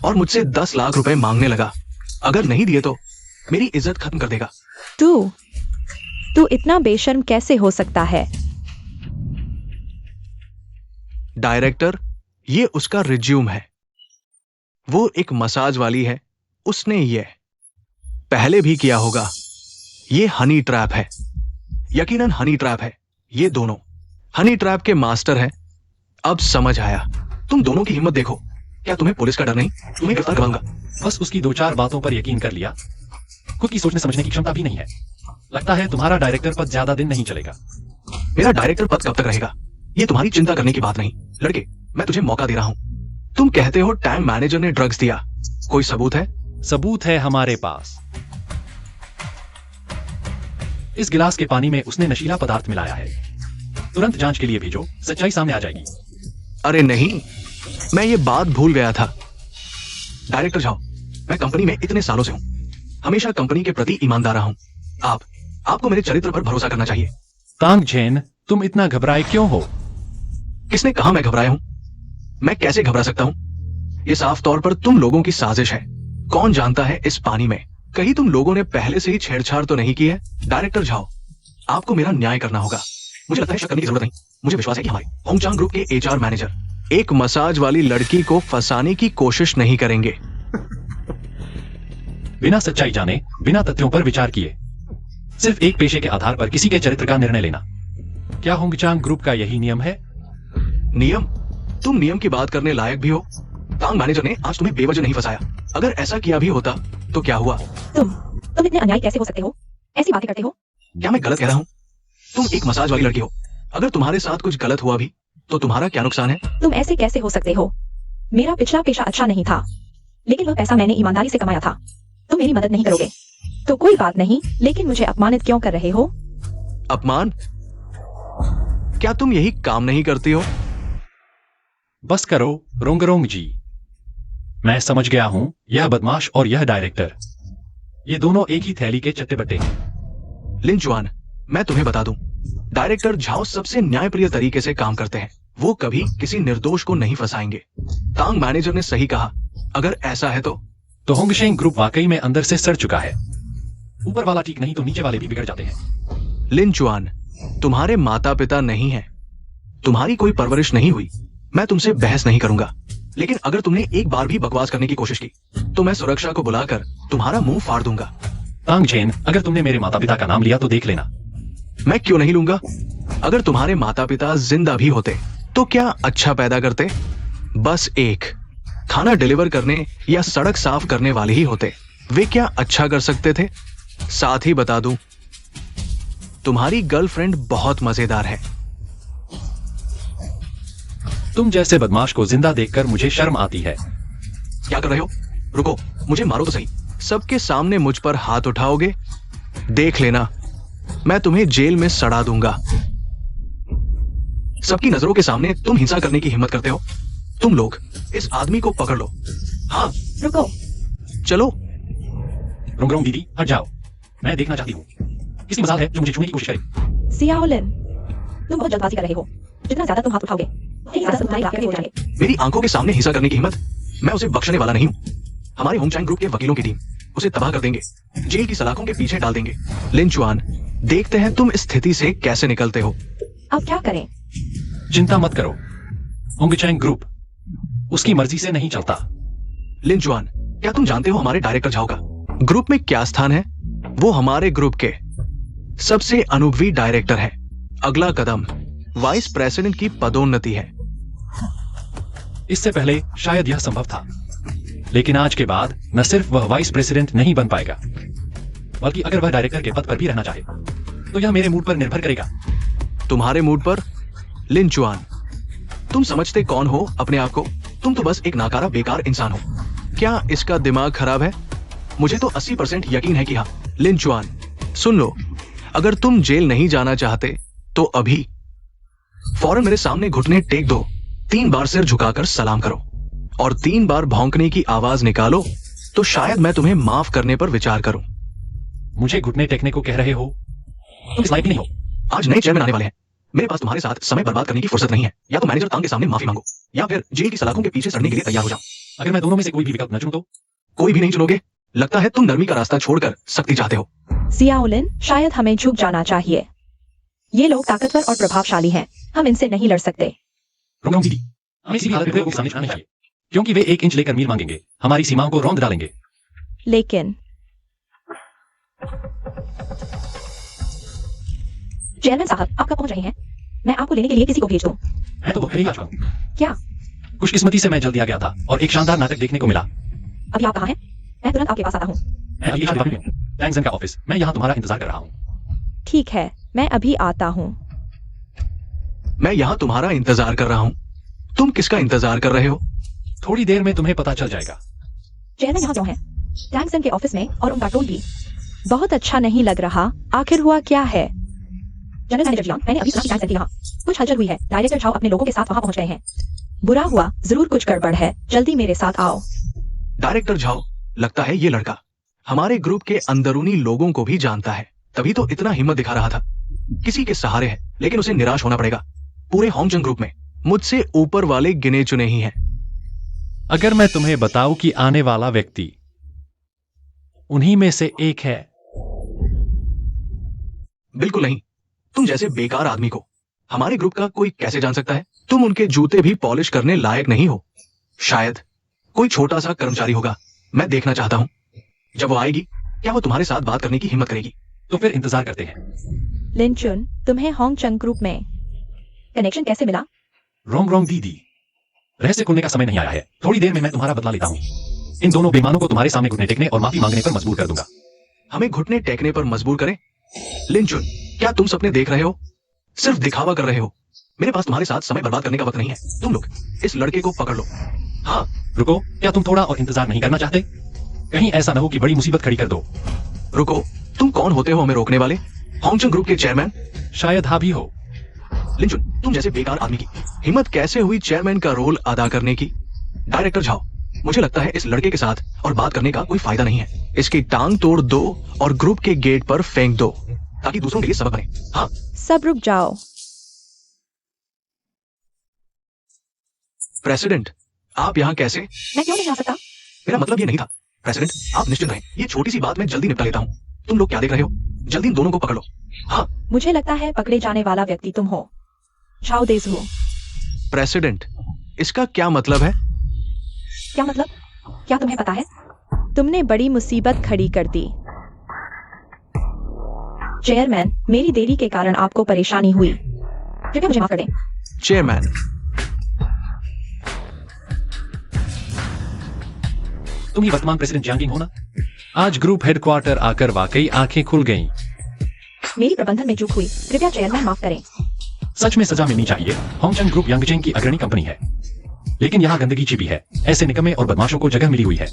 और मुझसे 10 लाख रुपए मांगने लगा। अगर नहीं दिए तो मेरी इज्जत खत्म कर देगा। तू इतना बेशर्म कैसे हो सकता है? डायरेक्टर, ये उसका रिज्यूम है। वो एक मसाज वाली है। उसने ये पहले भी किया होगा। ये हनी ट्रैप है, यकीनन हनी ट्रैप है। ये दोनों हनी ट्रैप के मास्टर हैं। अब समझ आया। तुम दोनों की हिम्मत देखो। क्या तुम्हें पुलिस का डर नहीं? तुम्हें गिरफ्तार कराऊंगा। बस उसकी 2-4 बातों पर यकीन कर लिया। खुद की सोचने समझने की क्षमता भी नहीं है। लगता है तुम्हारा डायरेक्टर पद ज्यादा दिन नहीं चलेगा। मेरा डायरेक्टर पद कब तक रहेगा, ये तुम्हारी चिंता करने की बात नहीं। लड़के, मैं तुझे मौका दे रहा हूं। तुम कहते हो टैंग मैनेजर ने ड्रग्स दिया, कोई सबूत है? सबूत है हमारे पास। इस गिलास के पानी में उसने नशीला पदार्थ मिलाया है। तुरंत जांच के लिए भेजो, सच्चाई सामने आ जाएगी। अरे नहीं, मैं ये बात भूल गया था। डायरेक्टर जाओ, मैं कंपनी में इतने सालों से हूं, हमेशा कंपनी के प्रति ईमानदार रहा हूं। आपको मेरे चरित्र पर भरोसा करना चाहिए। तांग जेन, तुम इतना घबराए क्यों हो? किसने कहा मैं घबराया हूं? मैं कैसे घबरा सकता हूं? ये साफ तौर पर तुम लोगों की साजिश है। कौन जानता है इस पानी में कहीं तुम लोगों ने पहले से ही छेड़छाड़ तो नहीं की है? डायरेक्टर जाओ, आपको मेरा न्याय करना होगा। मुझे लगता है शक करने की जरूरत नहीं। मुझे विश्वास है कि हमारे होंगचांग ग्रुप के एचआर मैनेजर एक मसाज वाली लड़की को फंसाने की कोशिश नहीं करेंगे। बिना सच्चाई जाने, बिना तथ्यों पर विचार किए, सिर्फ एक पेशे के आधार पर किसी के चरित्र का निर्णय लेना, क्या होंगचांग ग्रुप का यही नियम है? नियम? तुम नियम की बात करने लायक भी हो? तांग मैनेजर ने आज तुम्हें बेवजह नहीं फंसाया। अगर ऐसा किया भी होता तो क्या हुआ? तुम इतने अन्यायी कैसे हो सकते हो? ऐसी बातें करते हो? क्या मैं गलत कह रहा हूँ? तुम एक मसाज वाली लड़की हो। अगर तुम्हारे साथ कुछ गलत हुआ भी तो तुम्हारा क्या नुकसान है? तुम ऐसे कैसे हो सकते हो? मेरा पिछला पेशा अच्छा नहीं था, लेकिन वह पैसा मैंने ईमानदारी से कमाया था। तुम मेरी मदद नहीं करोगे तो कोई बात नहीं, लेकिन मुझे अपमानित क्यों कर रहे हो? अपमान? क्या तुम यही काम नहीं करती हो? बस करो रोंगरोंग जी। मैं समझ गया हूं, यह बदमाश और यह डायरेक्टर, ये दोनों एक ही थैली के चट्टे बट्टे हैं। लिन जुआन, मैं तुम्हें बता दूं, डायरेक्टर झाओ सबसे न्यायप्रिय तरीके से काम करते हैं। वो कभी किसी निर्दोष को नहीं फंसाएंगे। तांग मैनेजर ने सही कहा। अगर ऐसा है तो होंगशेंग ग्रुप वाकई में अंदर से सड़ चुका है। ऊपर वाला ठीक नहीं तो नीचे वाले भी बिगड़ जाते हैं। लिन जुआन, तुम्हारे माता पिता नहीं हैं, तुम्हारी कोई परवरिश नहीं हुई। मैं तुमसे बहस नहीं करूंगा, लेकिन अगर तुमने एक बार भी बकवास करने की कोशिश की तो मैं सुरक्षा को बुलाकर तुम्हारा मुंह फाड़ दूंगा। तांग चेन, अगर तुमने मेरे माता पिता का नाम लिया तो देख लेना। मैं क्यों नहीं लूंगा? अगर तुम्हारे माता पिता जिंदा भी होते तो क्या अच्छा पैदा करते? बस एक खाना डिलीवर करने या सड़क साफ करने वाले ही होते। वे क्या अच्छा कर सकते थे? साथ ही बता दूं, तुम्हारी गर्लफ्रेंड बहुत मजेदार है। तुम जैसे बदमाश को जिंदा देखकर मुझे शर्म आती है। क्या कर रहे हो? रुको, मुझे मारो तो सही। सबके सामने मुझ पर हाथ उठाओगे? देख लेना, मैं तुम्हें जेल में सड़ा दूंगा। सबकी नजरों के सामने तुम हिंसा करने की हिम्मत करते हो? तुम लोग इस आदमी को पकड़ लो। हाँ, रुको। चलो। रोंगरोंग दीदी, हट जाओ। मैं देखना चाहती हूँ किसकी मजाल है जो मुझे छूने की कोशिश करे। सियाओलिन, तुम बहुत जल्दबाजी कर रहे हो। जितना ज्यादा तुम हाथ उठाओगे उतनी ज्यादा तुम्हारे इलाके में हो जाएंगे। मेरी आंखों के सामने हिंसा करने की हिम्मत? मैं उसे बख्शने वाला नहीं हूँ। हमारे होंगचैंग ग्रुप के वकीलों की टीम उसे तबाह कर देंगे, जेल की सलाखों के पीछे डाल देंगे। लिन चुआन, देखते हैं तुम इस स्थिति से कैसे निकलते हो। अब क्या करें? चिंता मत करो, होंगचैंग ग्रुप उसकी मर्जी से नहीं चलता। लिन जुआन, क्या तुम जानते हो हमारे डायरेक्टर झाओ का ग्रुप में क्या स्थान है? वो हमारे ग्रुप के सबसे अनुभवी डायरेक्टर हैं। अगला कदम वाइस प्रेसिडेंट की पदोन्नति है। इससे पहले शायद यह संभव था, लेकिन आज के बाद न सिर्फ वह वाइस प्रेसिडेंट नहीं बन पाएगा, बल्कि अगर वह डायरेक्टर के पद पर भी रहना चाहे तो यह मेरे मूड पर निर्भर करेगा। तुम्हारे मूड पर? लिन जुआन, तुम समझते कौन हो अपने आप को? तुम तो बस एक नाकारा बेकार इंसान हो। क्या इसका दिमाग खराब है? मुझे तो 80% यकीन है कि हाँ। लिन जुआन, सुन लो, अगर तुम जेल नहीं जाना चाहते तो अभी फौरन मेरे सामने घुटने टेक दो, 3 बार सिर झुकाकर सलाम करो और 3 बार भौंकने की आवाज निकालो तो शायद मैं तुम्हें माफ करने पर विचार करूं। मुझे घुटने टेकने को कह रहे हो? तुम इस लायक नहीं हो। आज नए चेयरमैन आने वाले हैं। मेरे पास तुम्हारे साथ समय बर्बाद करने की फुर्सत नहीं है। या तो मैनेजर तांग के सामने माफी मांगो या फिर जेल की सलाखों के पीछे सड़ने के लिए तैयार हो जाओ। अगर मैं दोनों में से कोई भी विकल्प न चुनूं तो? कोई भी नहीं चुनोगे? लगता है तुम नरमी का रास्ता छोड़कर सख्ती चाहते हो। सियाओलिन, शायद हमें झुक जाना चाहिए। ये लोग ताकतवर और प्रभावशाली हैं, हम इनसे नहीं लड़ सकते। रोंगरोंग दीदी, हमें इसी हालत में लोगों के सामने आना चाहिए, क्योंकि वे 1 इंच लेकर मील मांगेंगे, हमारी सीमाओं को रौंद डालेंगे। लेकिन चेयरमैन साहब, आप कब पहुंच रहे हैं? मैं आपको लेने के लिए किसी को भेज दूं? मैं तो बहुत ही आ चुका हूं। क्या? खुशकिस्मती से मैं जल्दी आ गया था और एक शानदार नाटक देखने को मिला। अभी आप कहाँ हैं? मैं तुरंत आपके पास आता हूँ। मैं अभी डिपार्टमेंट में हूं, टैंगजन का ऑफिस। मैं यहाँ तुम्हारा इंतजार कर रहा हूँ। ठीक है, मैं अभी आता हूँ। मैं यहाँ तुम्हारा इंतजार कर रहा हूँ। तुम किसका इंतजार कर रहे हो? थोड़ी देर में तुम्हें पता चल जाएगा। चेयरमैन यहाँ क्यों है? टैंगसन के ऑफिस में और उनका टोल भी। बहुत अच्छा नहीं लग रहा। आखिर हुआ क्या है? जनरल मैनेजर जियांग, मैंने अभी सुना कि टैंगसन के यहाँ कुछ हलचल हुई है। डायरेक्टर झाओ अपने लोगों के साथ वहाँ पहुँच गए हैं। बुरा हुआ, जरूर कुछ गड़बड़ है। जल्दी मेरे साथ आओ। डायरेक्टर झाओ, लगता है ये लड़का हमारे ग्रुप के अंदरूनी लोगों को भी जानता है, तभी तो इतना हिम्मत दिखा रहा था। किसी के सहारे है, लेकिन उसे निराश होना पड़ेगा। पूरे होंगचैंग ग्रुप में मुझसे ऊपर वाले गिने चुने ही हैं। अगर मैं तुम्हें बताऊं कि आने वाला व्यक्ति उन्हीं में से एक है। बिल्कुल नहीं। तुम जैसे बेकार आदमी को हमारे ग्रुप का कोई कैसे जान सकता है? तुम उनके जूते भी पॉलिश करने लायक नहीं हो। शायद कोई छोटा सा कर्मचारी होगा। मैं देखना चाहता हूं, जब वो आएगी क्या वो तुम्हारे साथ बात करने की हिम्मत करेगी? तो फिर इंतजार करते हैं। लिनचुन, तुम्हें होंगचैंग ग्रुप में कनेक्शन कैसे मिला? रोंगरोंग दीदी, रहस्य खुलने का समय नहीं आया है। थोड़ी देर में मैं तुम्हारा बदला लेता हूँ। इन दोनों बेईमानों को तुम्हारे सामने घुटने टेकने और माफी मांगने पर मजबूर कर दूंगा। हमें घुटने टेकने पर मजबूर करें? लिनचुन, क्या तुम सपने देख रहे हो? सिर्फ दिखावा कर रहे हो। मेरे पास तुम्हारे साथ समय बर्बाद करने का वक्त नहीं है। तुम लोग इस लड़के को पकड़ लो। हाँ। रुको, क्या तुम थोड़ा और इंतजार नहीं करना चाहते? कहीं ऐसा न हो कि बड़ी मुसीबत खड़ी कर दो। रुको, तुम कौन होते हो हमें रोकने वाले? होंगचंग ग्रुप के चेयरमैन? शायद हाँ भी हो। लिंचुन, तुम जैसे बेकार आदमी की हिम्मत कैसे हुई चेयरमैन का रोल अदा करने की? डायरेक्टर झाओ, मुझे लगता है इस लड़के के साथ और बात करने का कोई फायदा नहीं है। इसकी टांग तोड़ दो और ग्रुप के गेट पर फेंक दो ताकि दूसरों के लिए सबक बने। हाँ। सब रुक जाओ। प्रेसिडेंट, आप यहाँ कैसे? मैं क्यों नहीं आ सकता? मेरा मतलब ये नहीं था। प्रेसिडेंट, आप निश्चिंत रहें, ये छोटी सी बात मैं जल्दी निपटा लेता हूँ। तुम लोग क्या देख रहे हो? जल्दी इन दोनों को पकड़ लो। हाँ। मुझे लगता है पकड़े जाने वाला व्यक्ति तुम हो, झाओ देज़हू। प्रेसिडेंट, इसका क्या मतलब है? क्या मतलब? क्या तुम्हें पता है? तुमने बड़ी मुसीबत खड़ी कर दी। चेयरमैन, मेरी देरी के कारण आपको परेशानी हुई, कृपया मुझे माफ कर दें। चेयरमैन, तुम ही वर्तमान प्रेसिडेंट जियांगिंग हो ना? आज ग्रुप हेडक्वार्टर आकर वाकई आंखें खुल गईं। मेरी प्रबंधन में चूक हुई, कृपया चेयरमैन माफ करें। सच में सजा मिलनी चाहिए। होंगचंग ग्रुप यांगचेंग की अग्रणी कंपनी है, लेकिन यहाँ गंदगी छिपी है। ऐसे निकम्मे और बदमाशों को जगह मिली हुई है।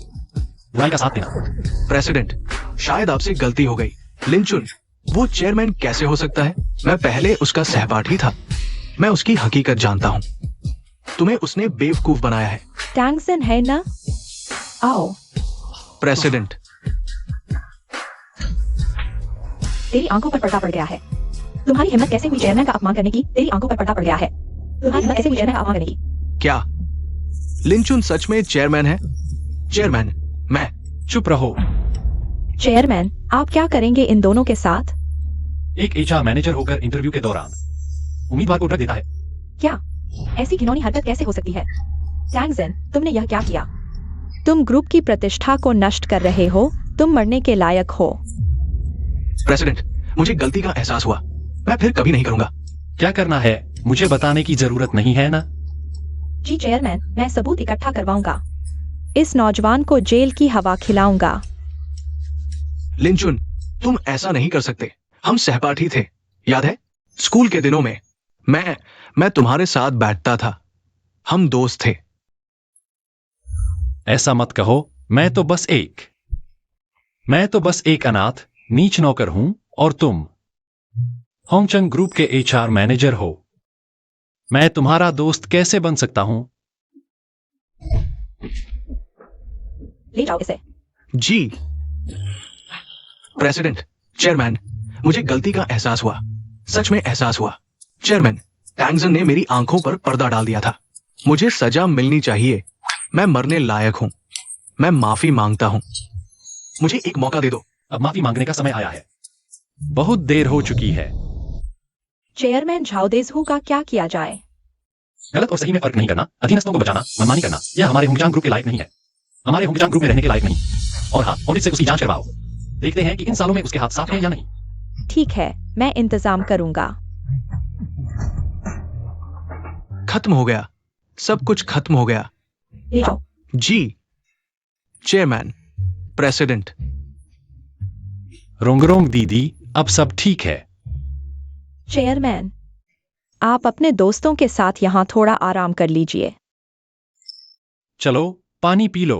बुराई का साथ देना। प्रेसिडेंट, शायद आपसे गलती हो गई। लिंचुन, वो चेयरमैन कैसे हो सकता है? मैं पहले उसका सहपाठी था। मैं उसकी हकीकत जानता हूँ। तुम्हें उसने बेवकूफ बनाया है। टैंगसन है ना? आओ। प्रेसिडेंट, तेरी आंखों पर पर्दा पड़ गया है। तुम्हारी हिम्मत कैसे हुई चेयरमैन का अपमान करने की? तेरी आंखों पर पर्दा पड़ गया है। तुम्हारी हिम्मत कैसे हुई चेयरमैन का अपमान करने की? क्या लिंचुन सच में चेयरमैन है? चेयरमैन, मैं। चुप रहो। चेयरमैन, आप क्या करेंगे इन दोनों के साथ? एक एचआर मैनेजर होकर इंटरव्यू के दौरान उम्मीदवार को ड्रग देता है। क्या? ऐसी घिनौनी हरकत कैसे हो सकती है? टैंगसन, तुमने यह क्या किया? तुम ग्रुप की प्रतिष्ठा को नष्ट कर रहे हो। तुम मरने के लायक हो। प्रेसिडेंट, मुझे गलती का एहसास हुआ। मैं फिर कभी नहीं करूंगा। क्या करना है मुझे बताने की जरूरत नहीं है ना? जी चेयरमैन, मैं सबूत इकट्ठा करवाऊंगा। इस नौजवान को जेल की हवा खिलाऊंगा। लिंचुन, तुम ऐसा नहीं कर सकते। हम सहपाठी थे, याद है? स्कूल के दिनों में मैं तुम्हारे साथ बैठता था। हम दोस्त थे। ऐसा मत कहो। मैं तो बस एक अनाथ नीच नौकर हूं और तुम होंगचंग ग्रुप के एचआर मैनेजर हो। मैं तुम्हारा दोस्त कैसे बन सकता हूं? ले जाओ इसे। जी प्रेसिडेंट, चेयरमैन, मुझे गलती का एहसास हुआ। सच में एहसास हुआ। चेयरमैन, टैंगसन ने मेरी आंखों पर पर्दा डाल दिया था। मुझे सजा मिलनी चाहिए। मैं मरने लायक हूं। मैं माफी मांगता हूं। मुझे एक मौका दे दो। अब माफी मांगने का समय आया है। बहुत देर हो चुकी है। चेयरमैन झाओ देज़हू का क्या किया जाए? गलत और सही में फर्क नहीं करना, अधीनस्थों को बचाना, मनमानी करना, यह हमारे होंगचांग ग्रुप के लायक नहीं है। हमारे होंगचांग ग्रुप में रहने के लायक नहीं। और हाँ, ऑडिट से उसकी जांच करवाओ। देखते हैं कि इन सालों में उसके हाथ साफ हैं या नहीं। ठीक है, मैं इंतजाम करूंगा। खत्म हो गया। सब कुछ खत्म हो गया। ले जाओ। जी चेयरमैन, प्रेसिडेंट। रोंगरोंग दीदी, अब सब ठीक है। चेयरमैन, आप अपने दोस्तों के साथ यहां थोड़ा आराम कर लीजिए। चलो पानी पी लो।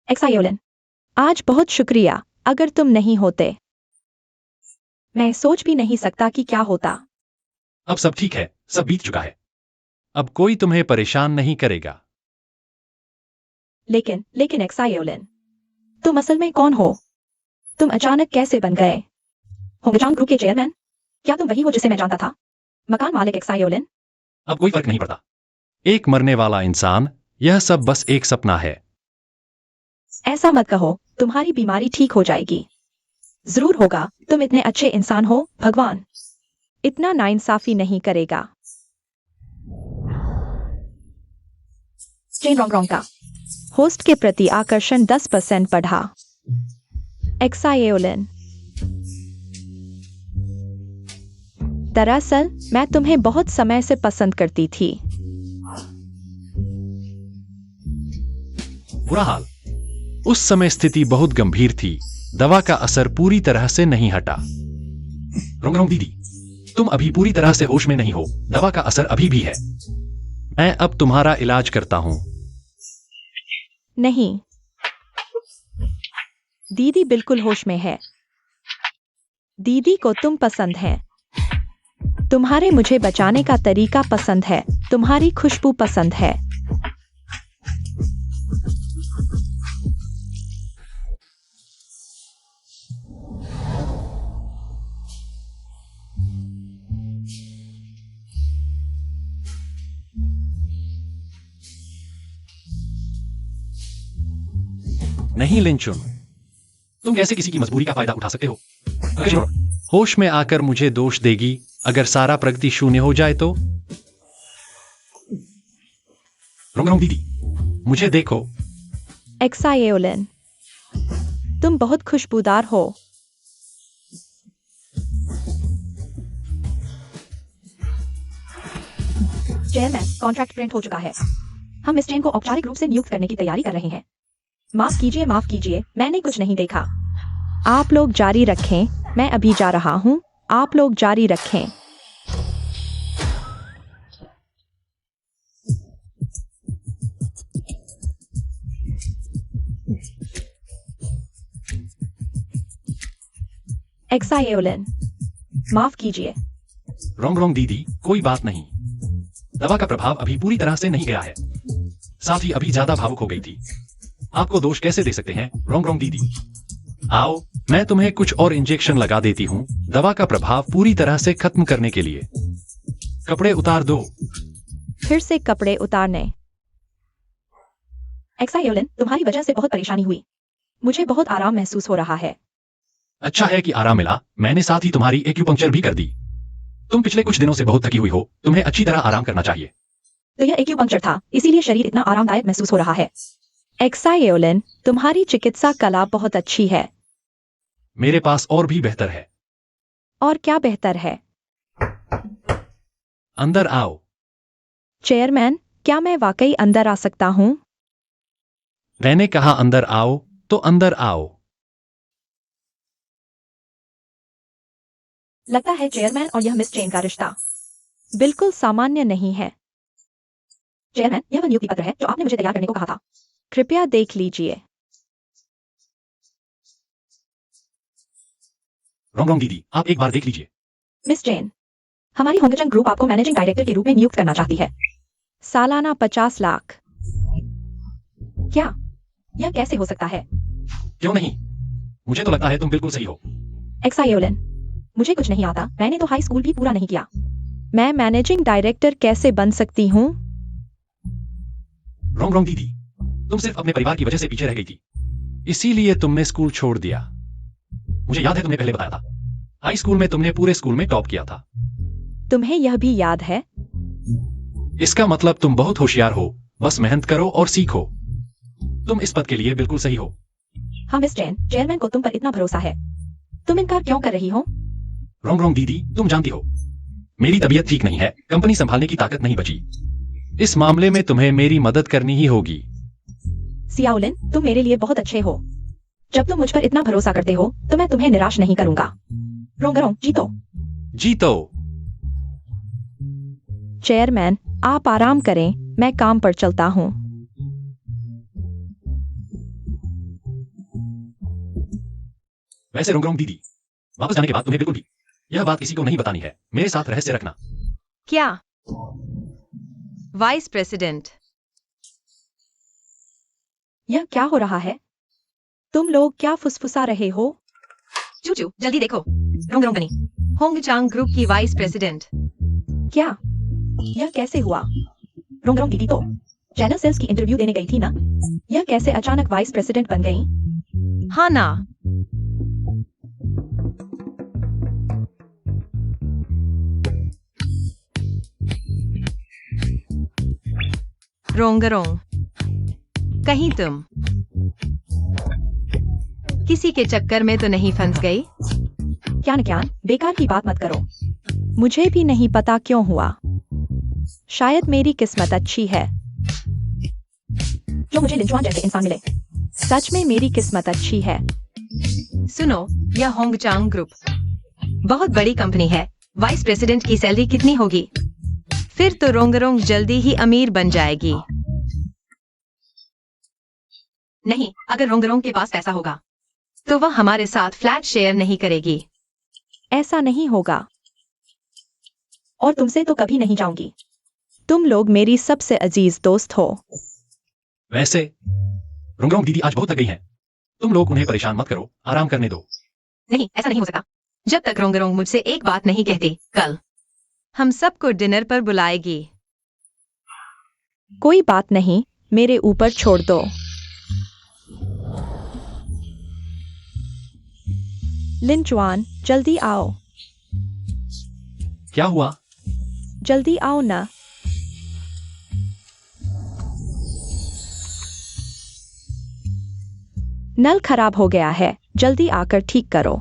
एक्सायोलिन, आज बहुत शुक्रिया। अगर तुम नहीं होते, मैं सोच भी नहीं सकता कि क्या होता। अब सब ठीक है, सब बीत चुका है। अब कोई तुम्हें परेशान नहीं करेगा। लेकिन एक्सायोलिन, तुम असल में कौन हो? तुम अचानक कैसे बन गए होंगचांग ग्रुप के चेयरमैन? क्या तुम वही हो जिसे मैं जानता था? मकान मालिक एक्सायोलिन? अब कोई फर्क नहीं पड़ता। एक मरने वाला इंसान, यह सब बस एक सपना है। ऐसा मत कहो, तुम्हारी बीमारी ठीक हो जाएगी। जरूर होगा। तुम इतने अच्छे इंसान हो, भगवान इतना नाइंसाफी नहीं करेगा। चेन रोंग का होस्ट के प्रति आकर्षण 10% बढ़ा। एक्सायोलिन, दरअसल मैं तुम्हें बहुत समय से पसंद करती थी। बुरा हाल। उस समय स्थिति बहुत गंभीर थी। दवा का असर पूरी तरह से नहीं हटा। रोंगरोंग दीदी, तुम अभी पूरी तरह से होश में नहीं हो। दवा का असर अभी भी है। मैं अब तुम्हारा इलाज करता हूँ। नहीं, दीदी बिल्कुल होश में है। दीदी को तुम पसंद है। तुम्हारे मुझे बचाने का तरीका पसंद है। तुम्हारी खुशबू पसंद है। नहीं लिंचुन, तुम कैसे किसी की मजबूरी का फायदा उठा सकते हो? होश में आकर मुझे दोष देगी अगर सारा प्रगति शून्य हो जाए तो? रोंग दीदी, मुझे देखो। एक्सायोलिन, तुम बहुत खुशबूदार हो। चेयरमैन, कॉन्ट्रैक्ट प्रिंट हो चुका है। हम मिस चेन को औपचारिक रूप से नियुक्त करने की तैयारी कर रहे हैं। माफ कीजिए, मैंने कुछ नहीं देखा। आप लोग जारी रखें, मैं अभी जा रहा हूँ। आप लोग जारी रखें। एक्सायोलिन, माफ कीजिए। रोंग दीदी, कोई बात नहीं। दवा का प्रभाव अभी पूरी तरह से नहीं गया है। साथ ही अभी ज्यादा भावुक हो गई थी। आपको दोष कैसे दे सकते हैं रोंग दीदी? आओ, मैं तुम्हें कुछ और इंजेक्शन लगा देती हूँ दवा का प्रभाव पूरी तरह से खत्म करने के लिए। कपड़े उतार दो। फिर से कपड़े उतारने। एक्सायोलिन, तुम्हारी वजह से बहुत परेशानी हुई। मुझे बहुत आराम महसूस हो रहा है। अच्छा है कि आराम मिला। मैंने साथ ही तुम्हारी एक्यूपंक्चर भी कर दी। तुम पिछले कुछ दिनों से बहुत थकी हुई हो। तुम्हें अच्छी तरह आराम करना चाहिए। तो यह एक्यूपंक्चर था, इसीलिए शरीर इतना आरामदायक महसूस हो रहा है। एक्सायोलिन, तुम्हारी चिकित्सा कला बहुत अच्छी है। मेरे पास और भी बेहतर है। और क्या बेहतर है? अंदर आओ। चेयरमैन, क्या मैं वाकई अंदर आ सकता हूँ? मैंने कहा अंदर आओ, तो अंदर आओ। लगता है चेयरमैन और यह मिस चेन का रिश्ता बिल्कुल सामान्य नहीं है। चेयरमैन, यह वह नियुक्ति पत्र है जो आपने मुझे तैयार करने को कहा था। कृपया देख लीजिए। रोंग दीदी, आप एक बार देख लीजिए। मिस चेन, हमारी होंगचंग ग्रुप आपको मैनेजिंग डायरेक्टर के रूप में नियुक्त करना चाहती है। सालाना 50 लाख। क्या यह कैसे हो सकता है? क्यों नहीं? मुझे तो लगता है तुम बिल्कुल सही हो। एक्सायोलिन, मुझे कुछ नहीं आता। मैंने तो हाई स्कूल भी पूरा नहीं किया। मैं मैनेजिंग डायरेक्टर कैसे बन सकती हूँ? रोंग दीदी, तुम सिर्फ अपने परिवार की वजह से पीछे रह गई थी, इसीलिए तुमने स्कूल छोड़ दिया। मुझे याद है तुमने पहले बताया था। हाई स्कूल में तुमने पूरे स्कूल में टॉप किया था। तुम्हें यह भी याद है? इसका मतलब तुम बहुत होशियार हो। बस मेहनत करो और सीखो। तुम इस पद के लिए बिल्कुल सही हो। हाँ मिस चेन, चेयरमैन को तुम पर इतना भरोसा है। तुम इनकार क्यों कर रही हो? रोंग दीदी, तुम जानती हो मेरी तबीयत ठीक नहीं है। कंपनी संभालने की ताकत नहीं बची। इस मामले में तुम्हें मेरी मदद करनी ही होगी। सियाओलिन, तुम मेरे लिए बहुत अच्छे हो। जब तुम मुझ पर इतना भरोसा करते हो तो मैं तुम्हें निराश नहीं करूंगा। रोंग, जीतो। जीतो। चेयरमैन, आप आराम करें, मैं काम पर चलता हूँ। वैसे रोंग दीदी, वापस जाने के बाद तुम्हें बिल्कुल भी यह बात किसी को नहीं बतानी है। मेरे साथ रहस्य रखना। क्या? वाइस प्रेसिडेंट, यह क्या हो रहा है? तुम लोग क्या फुसफुसा रहे हो? चूचू, जल्दी देखो। रोंग बनी होंगचांग ग्रुप की वाइस प्रेसिडेंट। क्या यह कैसे हुआ? रोंग दीदी तो चैनल सेल्स की इंटरव्यू देने गई थी ना? यह कैसे अचानक वाइस प्रेसिडेंट बन गई? हाँ ना। रोंग, कहीं तुम किसी के चक्कर में तो नहीं फंस गई? क्या बेकार की बात मत करो। मुझे भी नहीं पता क्यों हुआ। शायद मेरी किस्मत अच्छी है जो मुझे लिंचुआन जैसे इंसान मिले। सच में मेरी किस्मत अच्छी है। सुनो, यह होंगचांग ग्रुप बहुत बड़ी कंपनी है। वाइस प्रेसिडेंट की सैलरी कितनी होगी? फिर तो रोंगरोंग जल्दी ही अमीर बन जाएगी। नहीं, अगर रोंगरोंग के पास पैसा होगा तो वह हमारे साथ फ्लैट शेयर नहीं करेगी। ऐसा नहीं होगा। और तुमसे तो कभी नहीं जाऊंगी। तुम लोग मेरी सबसे अजीज दोस्त हो। वैसे रोंगरोंग दीदी आज बहुत थक गई हैं। तुम लोग उन्हें परेशान मत करो, आराम करने दो। नहीं, ऐसा नहीं हो सकता। जब तक रोंगरोंग मुझसे एक बात नहीं कहती, कल हम सबको डिनर पर बुलाएगी। कोई बात नहीं, मेरे ऊपर छोड़ दो। लिंचुआन, जल्दी आओ। क्या हुआ? जल्दी आओ ना। नल खराब हो गया है, जल्दी आकर ठीक करो।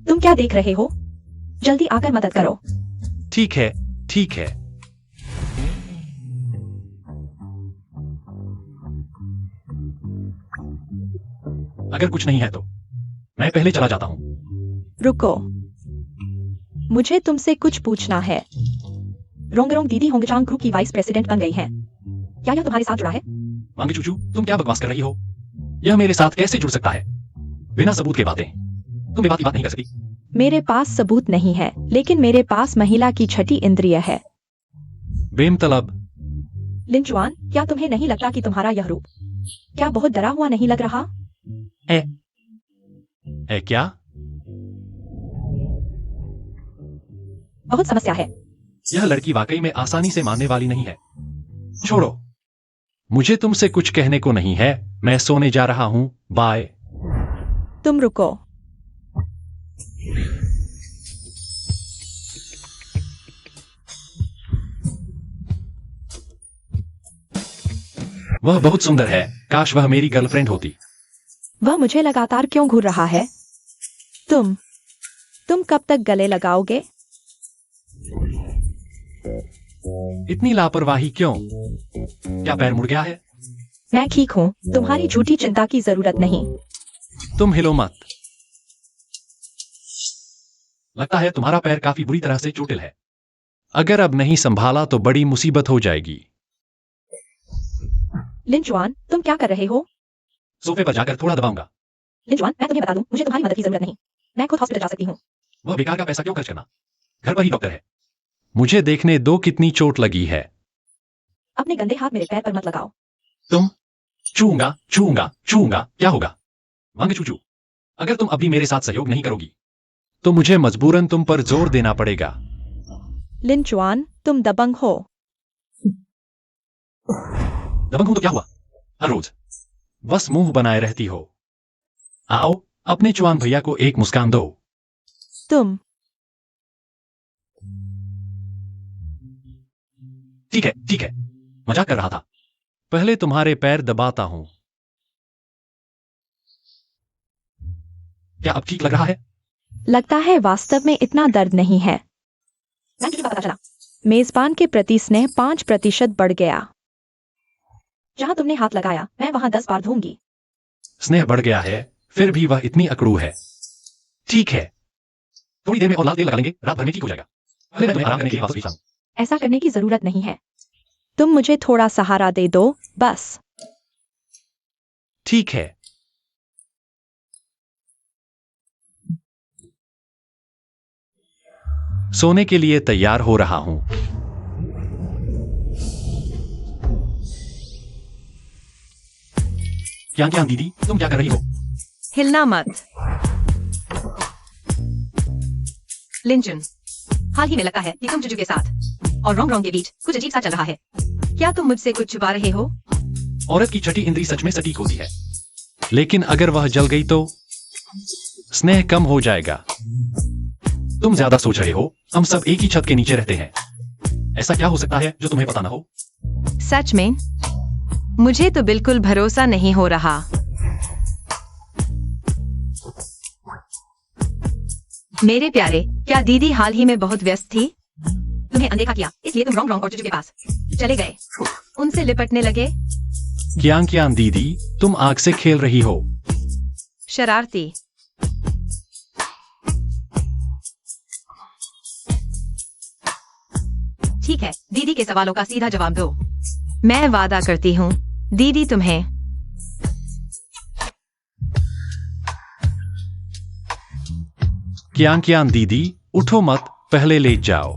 तुम क्या देख रहे हो? जल्दी आकर मदद करो। ठीक है, ठीक है। अगर कुछ नहीं है तो मैं पहले चला जाता हूं। रुको, मुझे तुमसे कुछ पूछना है। रोंगरोंग दीदी होंगचांग ग्रुप की वाइस प्रेसिडेंट बन गई हैं। क्या यह तुम्हारे साथ जुड़ा है? वांगी चूचू, तुम क्या बकवास कर रही हो? यह मेरे साथ कैसे जुड़ सकता है? बिना सबूत के बातें। तुम बेबात की बात नहीं कर सकती। मेरे पास सबूत नहीं है, लेकिन मेरे पास महिला की छठी इंद्रिय है। बेमतलब। लिंचुआन, क्या तुम्हें नहीं लगता कि तुम्हारा यह रूप क्या बहुत डरा हुआ नहीं लग रहा? है क्या? बहुत समस्या है। यह लड़की वाकई में आसानी से मानने वाली नहीं है। छोड़ो, मुझे तुमसे कुछ कहने को नहीं है। मैं सोने जा रहा हूं। बाय। तुम रुको। वह बहुत सुंदर है। काश वह मेरी गर्लफ्रेंड होती। वह मुझे लगातार क्यों घूर रहा है? तुम कब तक गले लगाओगे? इतनी लापरवाही क्यों? क्या पैर मुड़ गया है? मैं ठीक हूँ, तुम्हारी झूठी चिंता की जरूरत नहीं। तुम हिलो मत। लगता है तुम्हारा पैर काफी बुरी तरह से चोटिल है। अगर अब नहीं संभाला तो बड़ी मुसीबत हो जाएगी। लिंचुआन, तुम क्या कर रहे हो? सोफे पर जाकर थोड़ा दबाऊंगा। लिंचुआन, मैं तुम्हें बता दूं, मुझे तुम्हारी मदद की जरूरत नहीं। मैं खुद हॉस्पिटल जा सकती हूँ। वह बेकार का पैसा क्यों खर्च करना? घर पर ही डॉक्टर है। मुझे देखने दो कितनी चोट लगी है। अपने गंदे हाथ मेरे पैर पर मत लगाओ। तुम छूंगा छूंगा छूंगा क्या होगा? वांग चूचू, अगर तुम अभी मेरे साथ सहयोग नहीं करोगी तो मुझे मजबूरन तुम पर जोर देना पड़ेगा। लिंचुआन, तुम दबंग हो। दबंग हूं तो क्या हुआ? हर रोज बस मुंह बनाए रहती हो। आओ, अपने चुआन भैया को एक मुस्कान दो। तुम ठीक है, ठीक है, मजाक कर रहा था। पहले तुम्हारे पैर दबाता हूं। क्या अब ठीक लग रहा है? लगता है वास्तव में इतना दर्द नहीं है। मैं तुझे पता चला। मेजबान के प्रति स्नेह 5% बढ़ गया। जहां तुमने हाथ लगाया, मैं वहां 10 बार धोऊंगी। स्नेह बढ़ गया है, फिर भी वह इतनी अकड़ू है। ठीक है, थोड़ी देर में और लाल तेल लगा लेंगे, रात भर में ठीक हो जाएगा। पहले मैं तुम्हें आराम करने के लिए वापस भेजता हूं। ऐसा करने की जरूरत नहीं है। तुम मुझे थोड़ा सहारा दे दो, बस। ठीक है। सोने के लिए तैयार हो रहा हूं। क्या क्या दीदी, तुम क्या कर रही हो? हिलना मत। लिंचन, हाल ही में लगता है कि तुम जुजू के साथ और रोंग रोंग के बीच कुछ अजीब सा चल रहा है। क्या तुम मुझसे कुछ छुपा रहे हो? औरत की छठी इंद्री सच में सटीक होती है, लेकिन अगर वह जल गई तो स्नेह कम हो जाएगा। तुम ज्यादा सोच रहे हो। हम सब एक ही छत के नीचे रहते हैं। ऐसा क्या हो सकता है जो तुम्हें पता ना हो? सच में मुझे तो बिल्कुल भरोसा नहीं हो रहा। मेरे प्यारे, क्या दीदी हाल ही में बहुत व्यस्त थी? तुम्हें अनदेखा किया, इसलिए तुम रोंग रोंग और जुजू के पास चले गए। उनसे लिपटने लगे। क्या दीदी, तुम आग से खेल रही हो? शरारती। ठीक है, दीदी के सवालों का सीधा जवाब दो। मैं वादा करती हूँ दीदी तुम्हें। कियान दीदी, उठो मत, पहले लेट जाओ।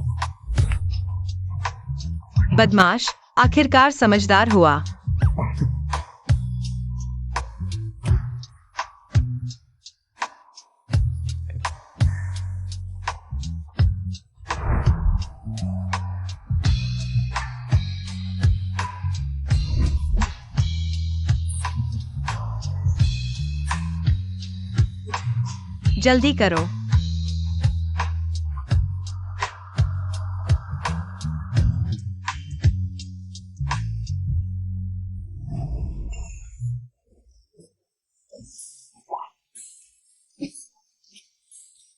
बदमाश, आखिरकार समझदार हुआ। जल्दी करो।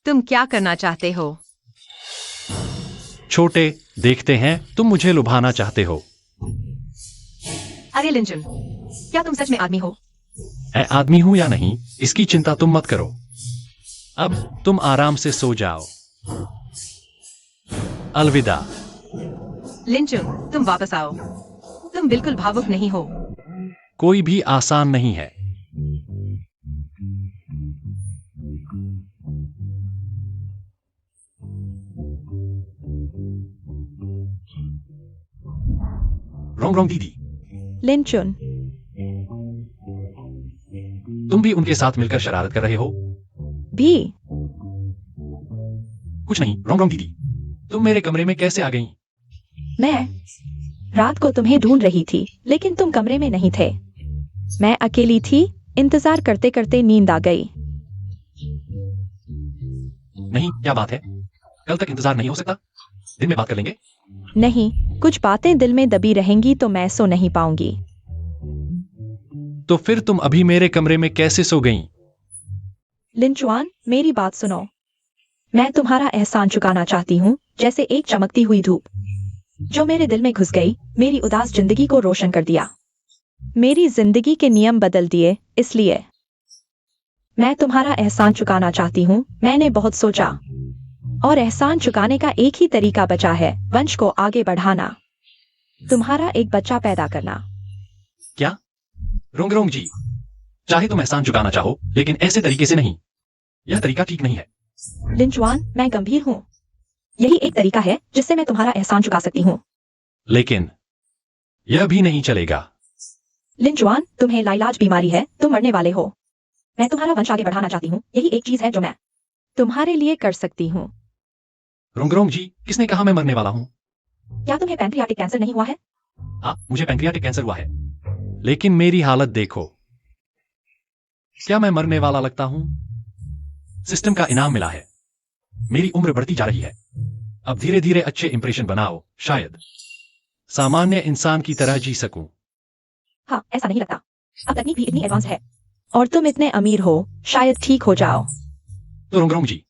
तुम क्या करना चाहते हो? छोटे, देखते हैं तुम मुझे लुभाना चाहते हो। अरे लिंचन, क्या तुम सच में आदमी हो? मैं आदमी हूं या नहीं, इसकी चिंता तुम मत करो। अब तुम आराम से सो जाओ। अलविदा। लिंचन, तुम वापस आओ। तुम बिल्कुल भावुक नहीं हो। कोई भी आसान नहीं है। रोंग रोंग दीदी, लिंचुन, तुम भी उनके साथ मिलकर शरारत कर रहे हो? भी कुछ नहीं। रोंग रोंग दीदी, तुम मेरे कमरे में कैसे आ गई? मैं रात को तुम्हें ढूंढ रही थी, लेकिन तुम कमरे में नहीं थे। मैं अकेली थी, इंतजार करते करते नींद आ गई। नहीं, क्या बात है? कल तक इंतजार नहीं हो सकता? दिन में बात कर लेंगे। नहीं, कुछ बातें दिल में दबी रहेंगी तो मैं सो नहीं पाऊंगी। तो फिर तुम अभी मेरे कमरे में कैसे सो गईं? लिंचुआन, मेरी बात सुनो। मैं तुम्हारा एहसान चुकाना चाहती हूँ, जैसे एक चमकती हुई धूप जो मेरे दिल में घुस गई, मेरी उदास जिंदगी को रोशन कर दिया, मेरी जिंदगी के नियम बदल दिए। इसलिए मैं तुम्हारा एहसान चुकाना चाहती हूँ। मैंने बहुत सोचा और एहसान चुकाने का एक ही तरीका बचा है, वंश को आगे बढ़ाना, तुम्हारा एक बच्चा पैदा करना। क्या? रोंग रोंग जी, चाहे तुम एहसान चुकाना चाहो, लेकिन ऐसे तरीके से नहीं। यह तरीका ठीक नहीं है। लिंचुआन, मैं गंभीर हूँ। यही एक तरीका है जिससे मैं तुम्हारा एहसान चुका सकती हूँ। लेकिन यह भी नहीं चलेगा। लिंचुआन, तुम्हें लाइलाज बीमारी है, तुम मरने वाले हो। मैं तुम्हारा वंश आगे बढ़ाना चाहती हूँ। यही एक चीज है जो मैं तुम्हारे लिए कर सकती हूँ। रोंग रोंग जी, किसने कहा मैं मरने वाला हूँ? क्या तुम्हें पैंक्रियाटिक कैंसर नहीं हुआ है? हाँ, मुझे पैंक्रियाटिक कैंसर हुआ है, लेकिन मेरी हालत देखो। क्या मैं मरने वाला लगता हूँ? सिस्टम का इनाम मिला है। मेरी उम्र बढ़ती जा रही है। अब धीरे धीरे अच्छे इंप्रेशन बनाओ, शायद सामान्य इंसान की तरह जी सकूं। हाँ, ऐसा नहीं लगता। अब तकनीक भी इतनी एडवांस है और तुम इतने अमीर हो, शायद ठीक हो जाओ। तो रोंग रोंग जी,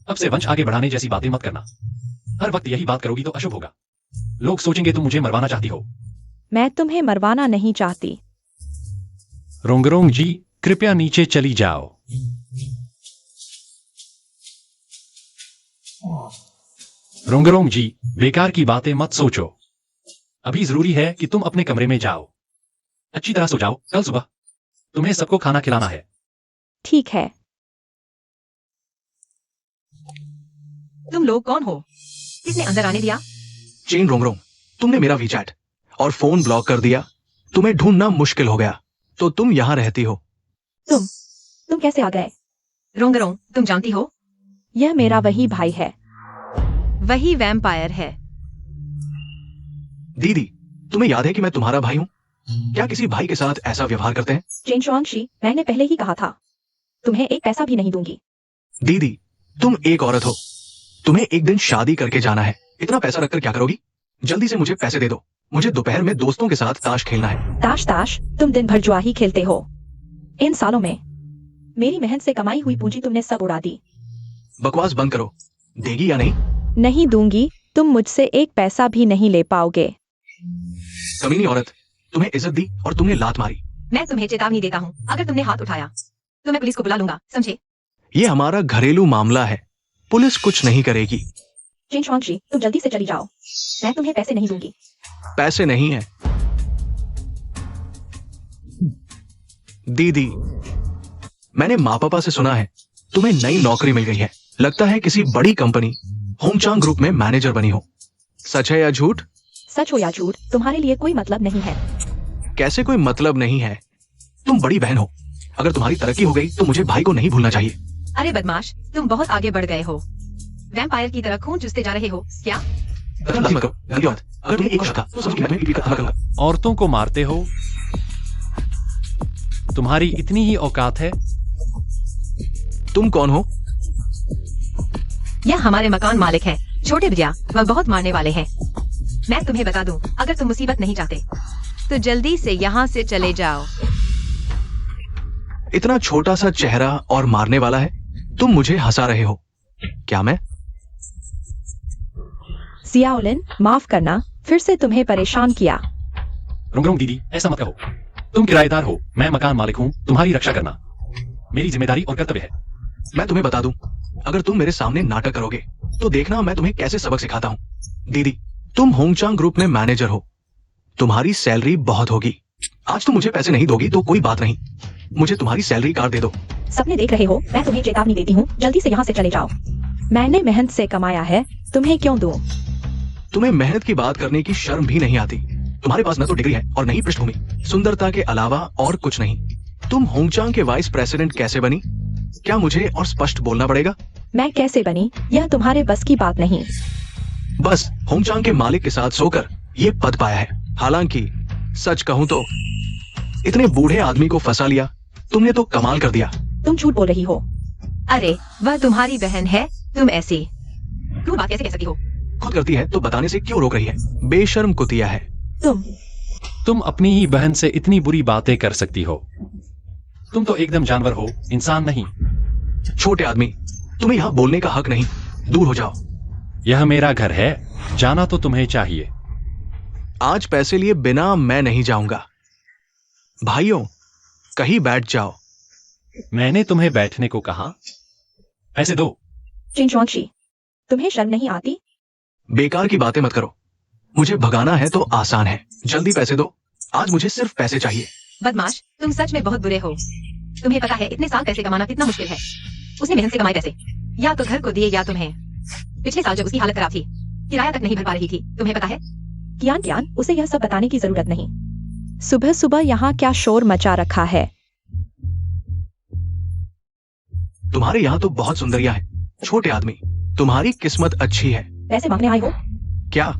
अब से वंश आगे बढ़ाने जैसी बातें मत करना। हर वक्त यही बात करोगी तो अशुभ होगा। लोग सोचेंगे तुम मुझे मरवाना चाहती हो। मैं तुम्हें मरवाना नहीं चाहती। रोंग रोंग जी, कृपया नीचे चली जाओ। रोंग रोंग जी, बेकार की बातें मत सोचो। अभी जरूरी है कि तुम अपने कमरे में जाओ, अच्छी तरह सो जाओ। कल सुबह तुम्हें सबको खाना खिलाना है। ठीक है। तुम लोग कौन हो? किसने अंदर आने दिया? चेन रोंग रोंग, तुमने मेरा वीचैट और फोन ब्लॉक कर दिया। तुम्हें ढूंढना मुश्किल हो गया, तो तुम यहाँ रहती हो। तुम कैसे आ गए? रोंग रोंग, तुम जानती हो, यह मेरा वही भाई है। वही वैम्पायर है। दीदी, तुम्हें याद है कि मैं तुम्हारा भाई हूँ? क्या किसी भाई के साथ ऐसा व्यवहार करते हैं? चेन शुआंगशी, मैंने पहले ही कहा था, तुम्हें एक पैसा भी नहीं दूंगी। दीदी, तुम एक औरत हो, तुम्हें एक दिन शादी करके जाना है। इतना पैसा रखकर क्या करोगी? जल्दी से मुझे पैसे दे दो, मुझे दोपहर में दोस्तों के साथ ताश खेलना है। ताश, तुम दिन भर जुआ ही खेलते हो। इन सालों में मेरी मेहनत से कमाई हुई पूंजी तुमने सब उड़ा दी। बकवास बंद करो। देगी या नहीं? नहीं दूंगी, तुम मुझसे एक पैसा भी नहीं ले पाओगे। कमीनी औरत, तुम्हें इज्जत दी और तुमने लात मारी। मैं तुम्हें चेतावनी देता हूँ, अगर तुमने हाथ उठाया तो मैं पुलिस को बुला लूंगा, समझे? ये हमारा घरेलू मामला है, पुलिस कुछ नहीं करेगी। चिन शुआंगशी, तुम जल्दी से चली जाओ। मैं तुम्हें पैसे नहीं दूंगी। पैसे नहीं है दीदी। मैंने माँ पापा से सुना है तुम्हें नई नौकरी मिल गई है। लगता है किसी बड़ी कंपनी होंगचांग ग्रुप में मैनेजर बनी हो। सच है या झूठ? सच हो या झूठ तुम्हारे लिए कोई मतलब नहीं है। कैसे कोई मतलब नहीं है? तुम बड़ी बहन हो। अगर तुम्हारी तरक्की हो गई तो मुझे भाई को नहीं भूलना चाहिए। अरे बदमाश, तुम बहुत आगे बढ़ गए हो। वैम्पायर की तरह खून चूसते जा रहे हो क्या? गलती मत करो, गलती मत। अगर तुमने एक और शब्द कहा, तो समझ के मैं तुम्हें का करूंगा। औरतों को मारते हो? तुम्हारी इतनी ही औकात है? तुम कौन हो? यह हमारे मकान मालिक है, छोटे भैया। वह बहुत मारने वाले हैं। मैं तुम्हें बता दूं, अगर तुम मुसीबत नहीं चाहते तो जल्दी से यहाँ से चले जाओ। इतना छोटा सा चेहरा और मारने वाला है। तुम मुझे हंसा रहे हो क्या? मैं जियाओलिन, माफ करना, फिर से तुम्हें परेशान किया। रुंगरुंग दीदी, ऐसा मत कहो। तुम किराएदार हो, मैं मकान मालिक हूँ। तुम्हारी रक्षा करना मेरी जिम्मेदारी और कर्तव्य है। मैं तुम्हें बता दूं, अगर तुम मेरे सामने नाटक करोगे तो देखना मैं तुम्हें कैसे सबक सिखाता हूँ। दीदी, तुम होंगचांग ग्रुप में मैनेजर हो। तुम्हारी सैलरी बहुत होगी। आज तुम मुझे पैसे नहीं दोगी तो कोई बात नहीं, मुझे तुम्हारी सैलरी कार्ड दे दो। सपने देख रहे हो? मैं तुम्हें चेतावनी देती हूँ, जल्दी से यहाँ से चले जाओ। मैंने मेहनत से कमाया है, तुम्हें क्यों दूं? तुम्हें मेहनत की बात करने की शर्म भी नहीं आती। तुम्हारे पास न तो डिग्री है और न ही पृष्ठभूमि, सुंदरता के अलावा और कुछ नहीं। तुम होंगचांग के वाइस प्रेसिडेंट कैसे बनी? क्या मुझे और स्पष्ट बोलना पड़ेगा? मैं कैसे बनी, यह तुम्हारे बस की बात नहीं। बस होंगचांग के मालिक के साथ सोकर ये पद पाया है। हालांकि सच कहूं तो इतने बूढ़े आदमी को फंसा लिया। तुमने तो कमाल कर दिया। तुम झूठ बोल रही हो। अरे वह तुम्हारी बहन है, तुम ऐसी क्यों बात कैसे कह सकती हो? खुद करती है तो बताने से क्यों रोक रही है? बेशर्म कुतिया है। तुम अपनी ही बहन से इतनी बुरी बातें कर सकती हो? तुम तो एकदम जानवर हो, इंसान नहीं। छोटे आदमी, तुम्हें यहाँ बोलने का हक नहीं। दूर हो जाओ। यह मेरा घर है, जाना तो तुम्हें चाहिए। आज पैसे लिए बिना मैं नहीं जाऊंगा। भाइयों, कहीं बैठ जाओ। मैंने तुम्हें बैठने को कहा। पैसे दो। चिन शुआंगशी, तुम्हें शर्म नहीं आती? बेकार की बातें मत करो। मुझे भगाना है तो आसान है। जल्दी पैसे दो। आज मुझे सिर्फ पैसे चाहिए। बदमाश, तुम सच में बहुत बुरे हो। तुम्हें पता है इतने साल पैसे कमाना कितना मुश्किल है? उसने मेहनत से कमाए पैसे या तो घर को दिए या तुम्हें। पिछले साल जब उसकी हालत खराब थी, किराया तक नहीं भर पा रही थी, तुम्हें पता है? कियान, उसे यह सब बताने की जरूरत नहीं। सुबह सुबह यहाँ क्या शोर मचा रखा है? तुम्हारे यहाँ तो बहुत सुंदरियां हैं। छोटे आदमी, तुम्हारी किस्मत अच्छी है। पैसे मांगने आए हो? क्या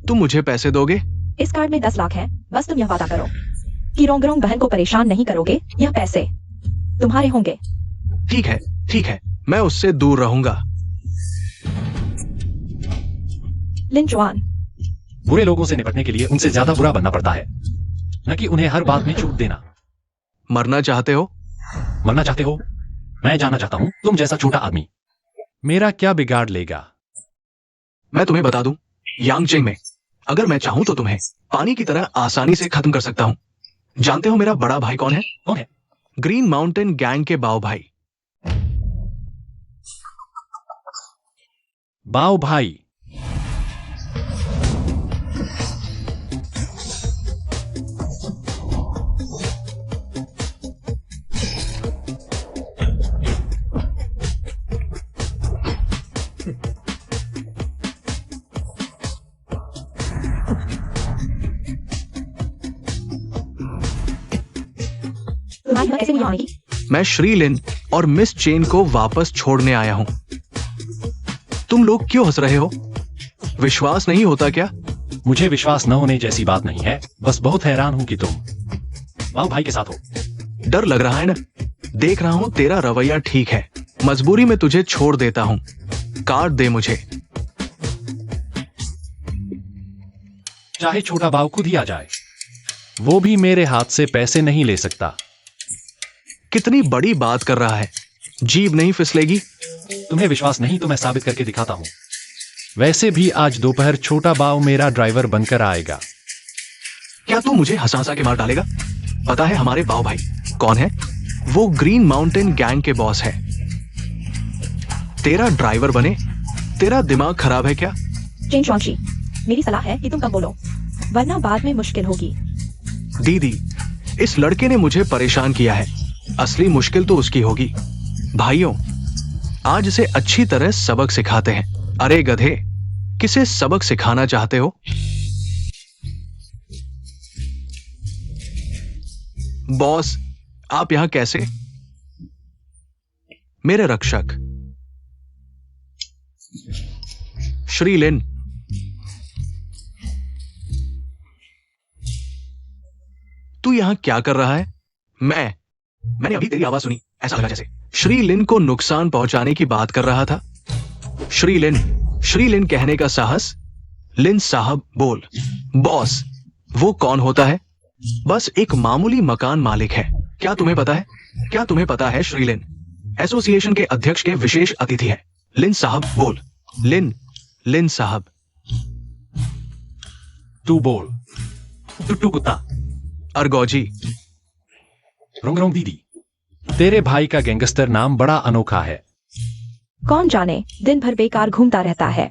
तुम मुझे पैसे दोगे? इस कार्ड में 10 लाख है। बस तुम यह वादा करो कि रोंगरोंग बहन को परेशान नहीं करोगे। यह पैसे तुम्हारे होंगे। ठीक है, ठीक है, मैं उससे दूर रहूंगा। लिन चुआन, बुरे लोगों से निपटने के लिए उनसे ज्यादा बुरा बनना पड़ता है, न कि उन्हें हर बात में छूट देना। मरना चाहते हो? मरना चाहते हो? मैं जाना चाहता हूं तुम जैसा छोटा आदमी। मेरा क्या बिगाड़ लेगा? मैं तुम्हें बता दूं, यांगचेंग में अगर मैं चाहूं तो तुम्हें पानी की तरह आसानी से खत्म कर सकता हूं। जानते हो मेरा बड़ा भाई कौन है? कौन है? ग्रीन माउंटेन गैंग के बाओ भाई। बाओ भाई? तुम्हारी हिम्मत कैसे हुई यहाँ आने की? मैं श्री लिन और मिस चेन को वापस छोड़ने आया हूं। तुम लोग क्यों हंस रहे हो? विश्वास नहीं होता क्या? मुझे विश्वास न होने जैसी बात नहीं है, बस बहुत हैरान हूं कि तुम बाओ भाई के साथ हो। डर लग रहा है ना? देख रहा हूं तेरा रवैया ठीक है। मजबूरी में तुझे छोड़ देता हूं। कार्ड दे मुझे। चाहे छोटा बाव खुद ही आ जाए, वो भी मेरे हाथ से पैसे नहीं ले सकता। कितनी बड़ी बात कर रहा है। जीभ नहीं फिसलेगी? तुम्हें विश्वास नहीं तो मैं साबित करके दिखाता हूं। वैसे भी आज दोपहर छोटा बाव मेरा ड्राइवर बनकर आएगा। क्या तू मुझे हंसा हंसा के मार डालेगा? पता है हमारे बाव भाई कौन है? वो ग्रीन माउंटेन गैंग के बॉस है। तेरा ड्राइवर बने तेरा दिमाग खराब है क्या? चेन शॉन्शी, मेरी सलाह है कि तुम कम बोलो, वरना बाद में मुश्किल होगी। दीदी, इस लड़के ने मुझे परेशान किया है। असली मुश्किल तो उसकी होगी। भाइयों, आज इसे अच्छी तरह सबक सिखाते हैं। अरे गधे, किसे सबक सिखाना चाहते हो? बॉस, आप यहां कैसे? मेरे रक्षक श्री लिन, तू यहां क्या कर रहा है? मैंने अभी तेरी आवाज सुनी, ऐसा लगा जैसे श्री लिन को नुकसान पहुंचाने की बात कर रहा था। श्री लिन कहने का साहस। लिन साहब बोल। बॉस, वो कौन होता है? बस एक मामूली मकान मालिक है। क्या तुम्हें पता है श्री लिन एसोसिएशन के अध्यक्ष के विशेष अतिथि है। लिन साहब बोल। लिन साहब। तू बोल। टुट्टू कुत्ता। अरगौजी। रोंगरोंग दीदी, तेरे भाई का गैंगस्टर नाम बड़ा अनोखा है। कौन जाने, दिन भर बेकार घूमता रहता है।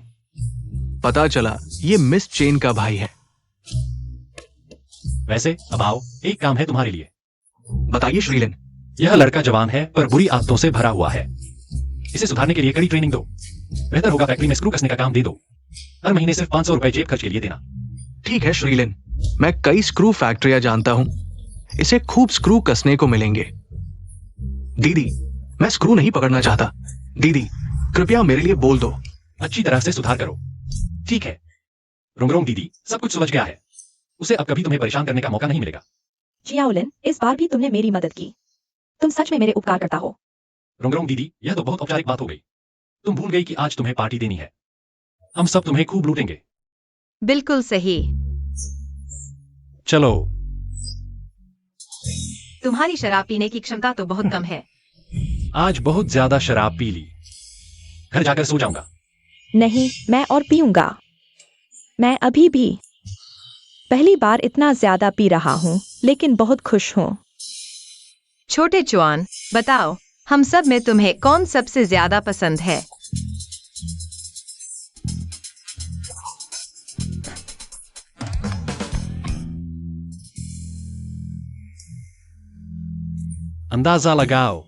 पता चला ये मिस चेन का भाई है। वैसे अब आओ, एक काम है तुम्हारे लिए। बताइए श्री लिन। यह लड़का जवान है पर बुरी आदतों से भरा हुआ है। इसे सुधारने के लिए कड़ी ट्रेनिंग दो। बेहतर होगा फैक्ट्री में स्क्रू कसने का काम दे दो। हर महीने सिर्फ 500 रुपए जेब खर्च के लिए देना। ठीक है श्री लिन, मैं कई स्क्रू फैक्ट्रियां जानता हूं। इसे खूब स्क्रू कसने को मिलेंगे। दीदी, मैं स्क्रू नहीं पकड़ना चाहता। दीदी, कृपया मेरे लिए बोल दो। अच्छी तरह से सुधार करो। ठीक है रोंगरोंग दीदी, सब कुछ सुलझ गया है। उसे अब कभी तुम्हें परेशान करने का मौका नहीं मिलेगा। जियाओलिन, इस बार भी तुमने मेरी मदद की। तुम सच में मेरे उपकार करता हो। रोंगरोंग दीदी, यह तो बहुत औपचारिक बात हो गई। तुम भूल गई कि आज तुम्हें पार्टी देनी है। हम सब तुम्हें खूब लूटेंगे। बिल्कुल सही। चलो। तुम्हारी शराब पीने की क्षमता तो बहुत कम है। आज बहुत ज्यादा शराब पी ली। घर जाकर सो जाऊंगा। नहीं, मैं और पीऊंगा। मैं अभी भी पहली बार इतना ज्यादा पी रहा हूं, लेकिन बहुत खुश हूं। छोटे चुआन, बताओ, हम सब में तुम्हें कौन सबसे ज्यादा पसंद है? अंदाजा लगाओ।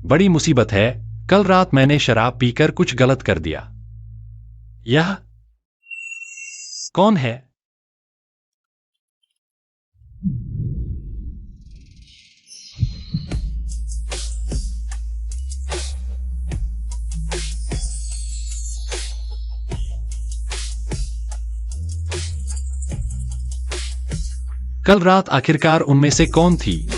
बड़ी मुसीबत है, कल रात मैंने शराब पीकर कुछ गलत कर दिया। यह कौन है? कल रात आखिरकार उनमें से कौन थी?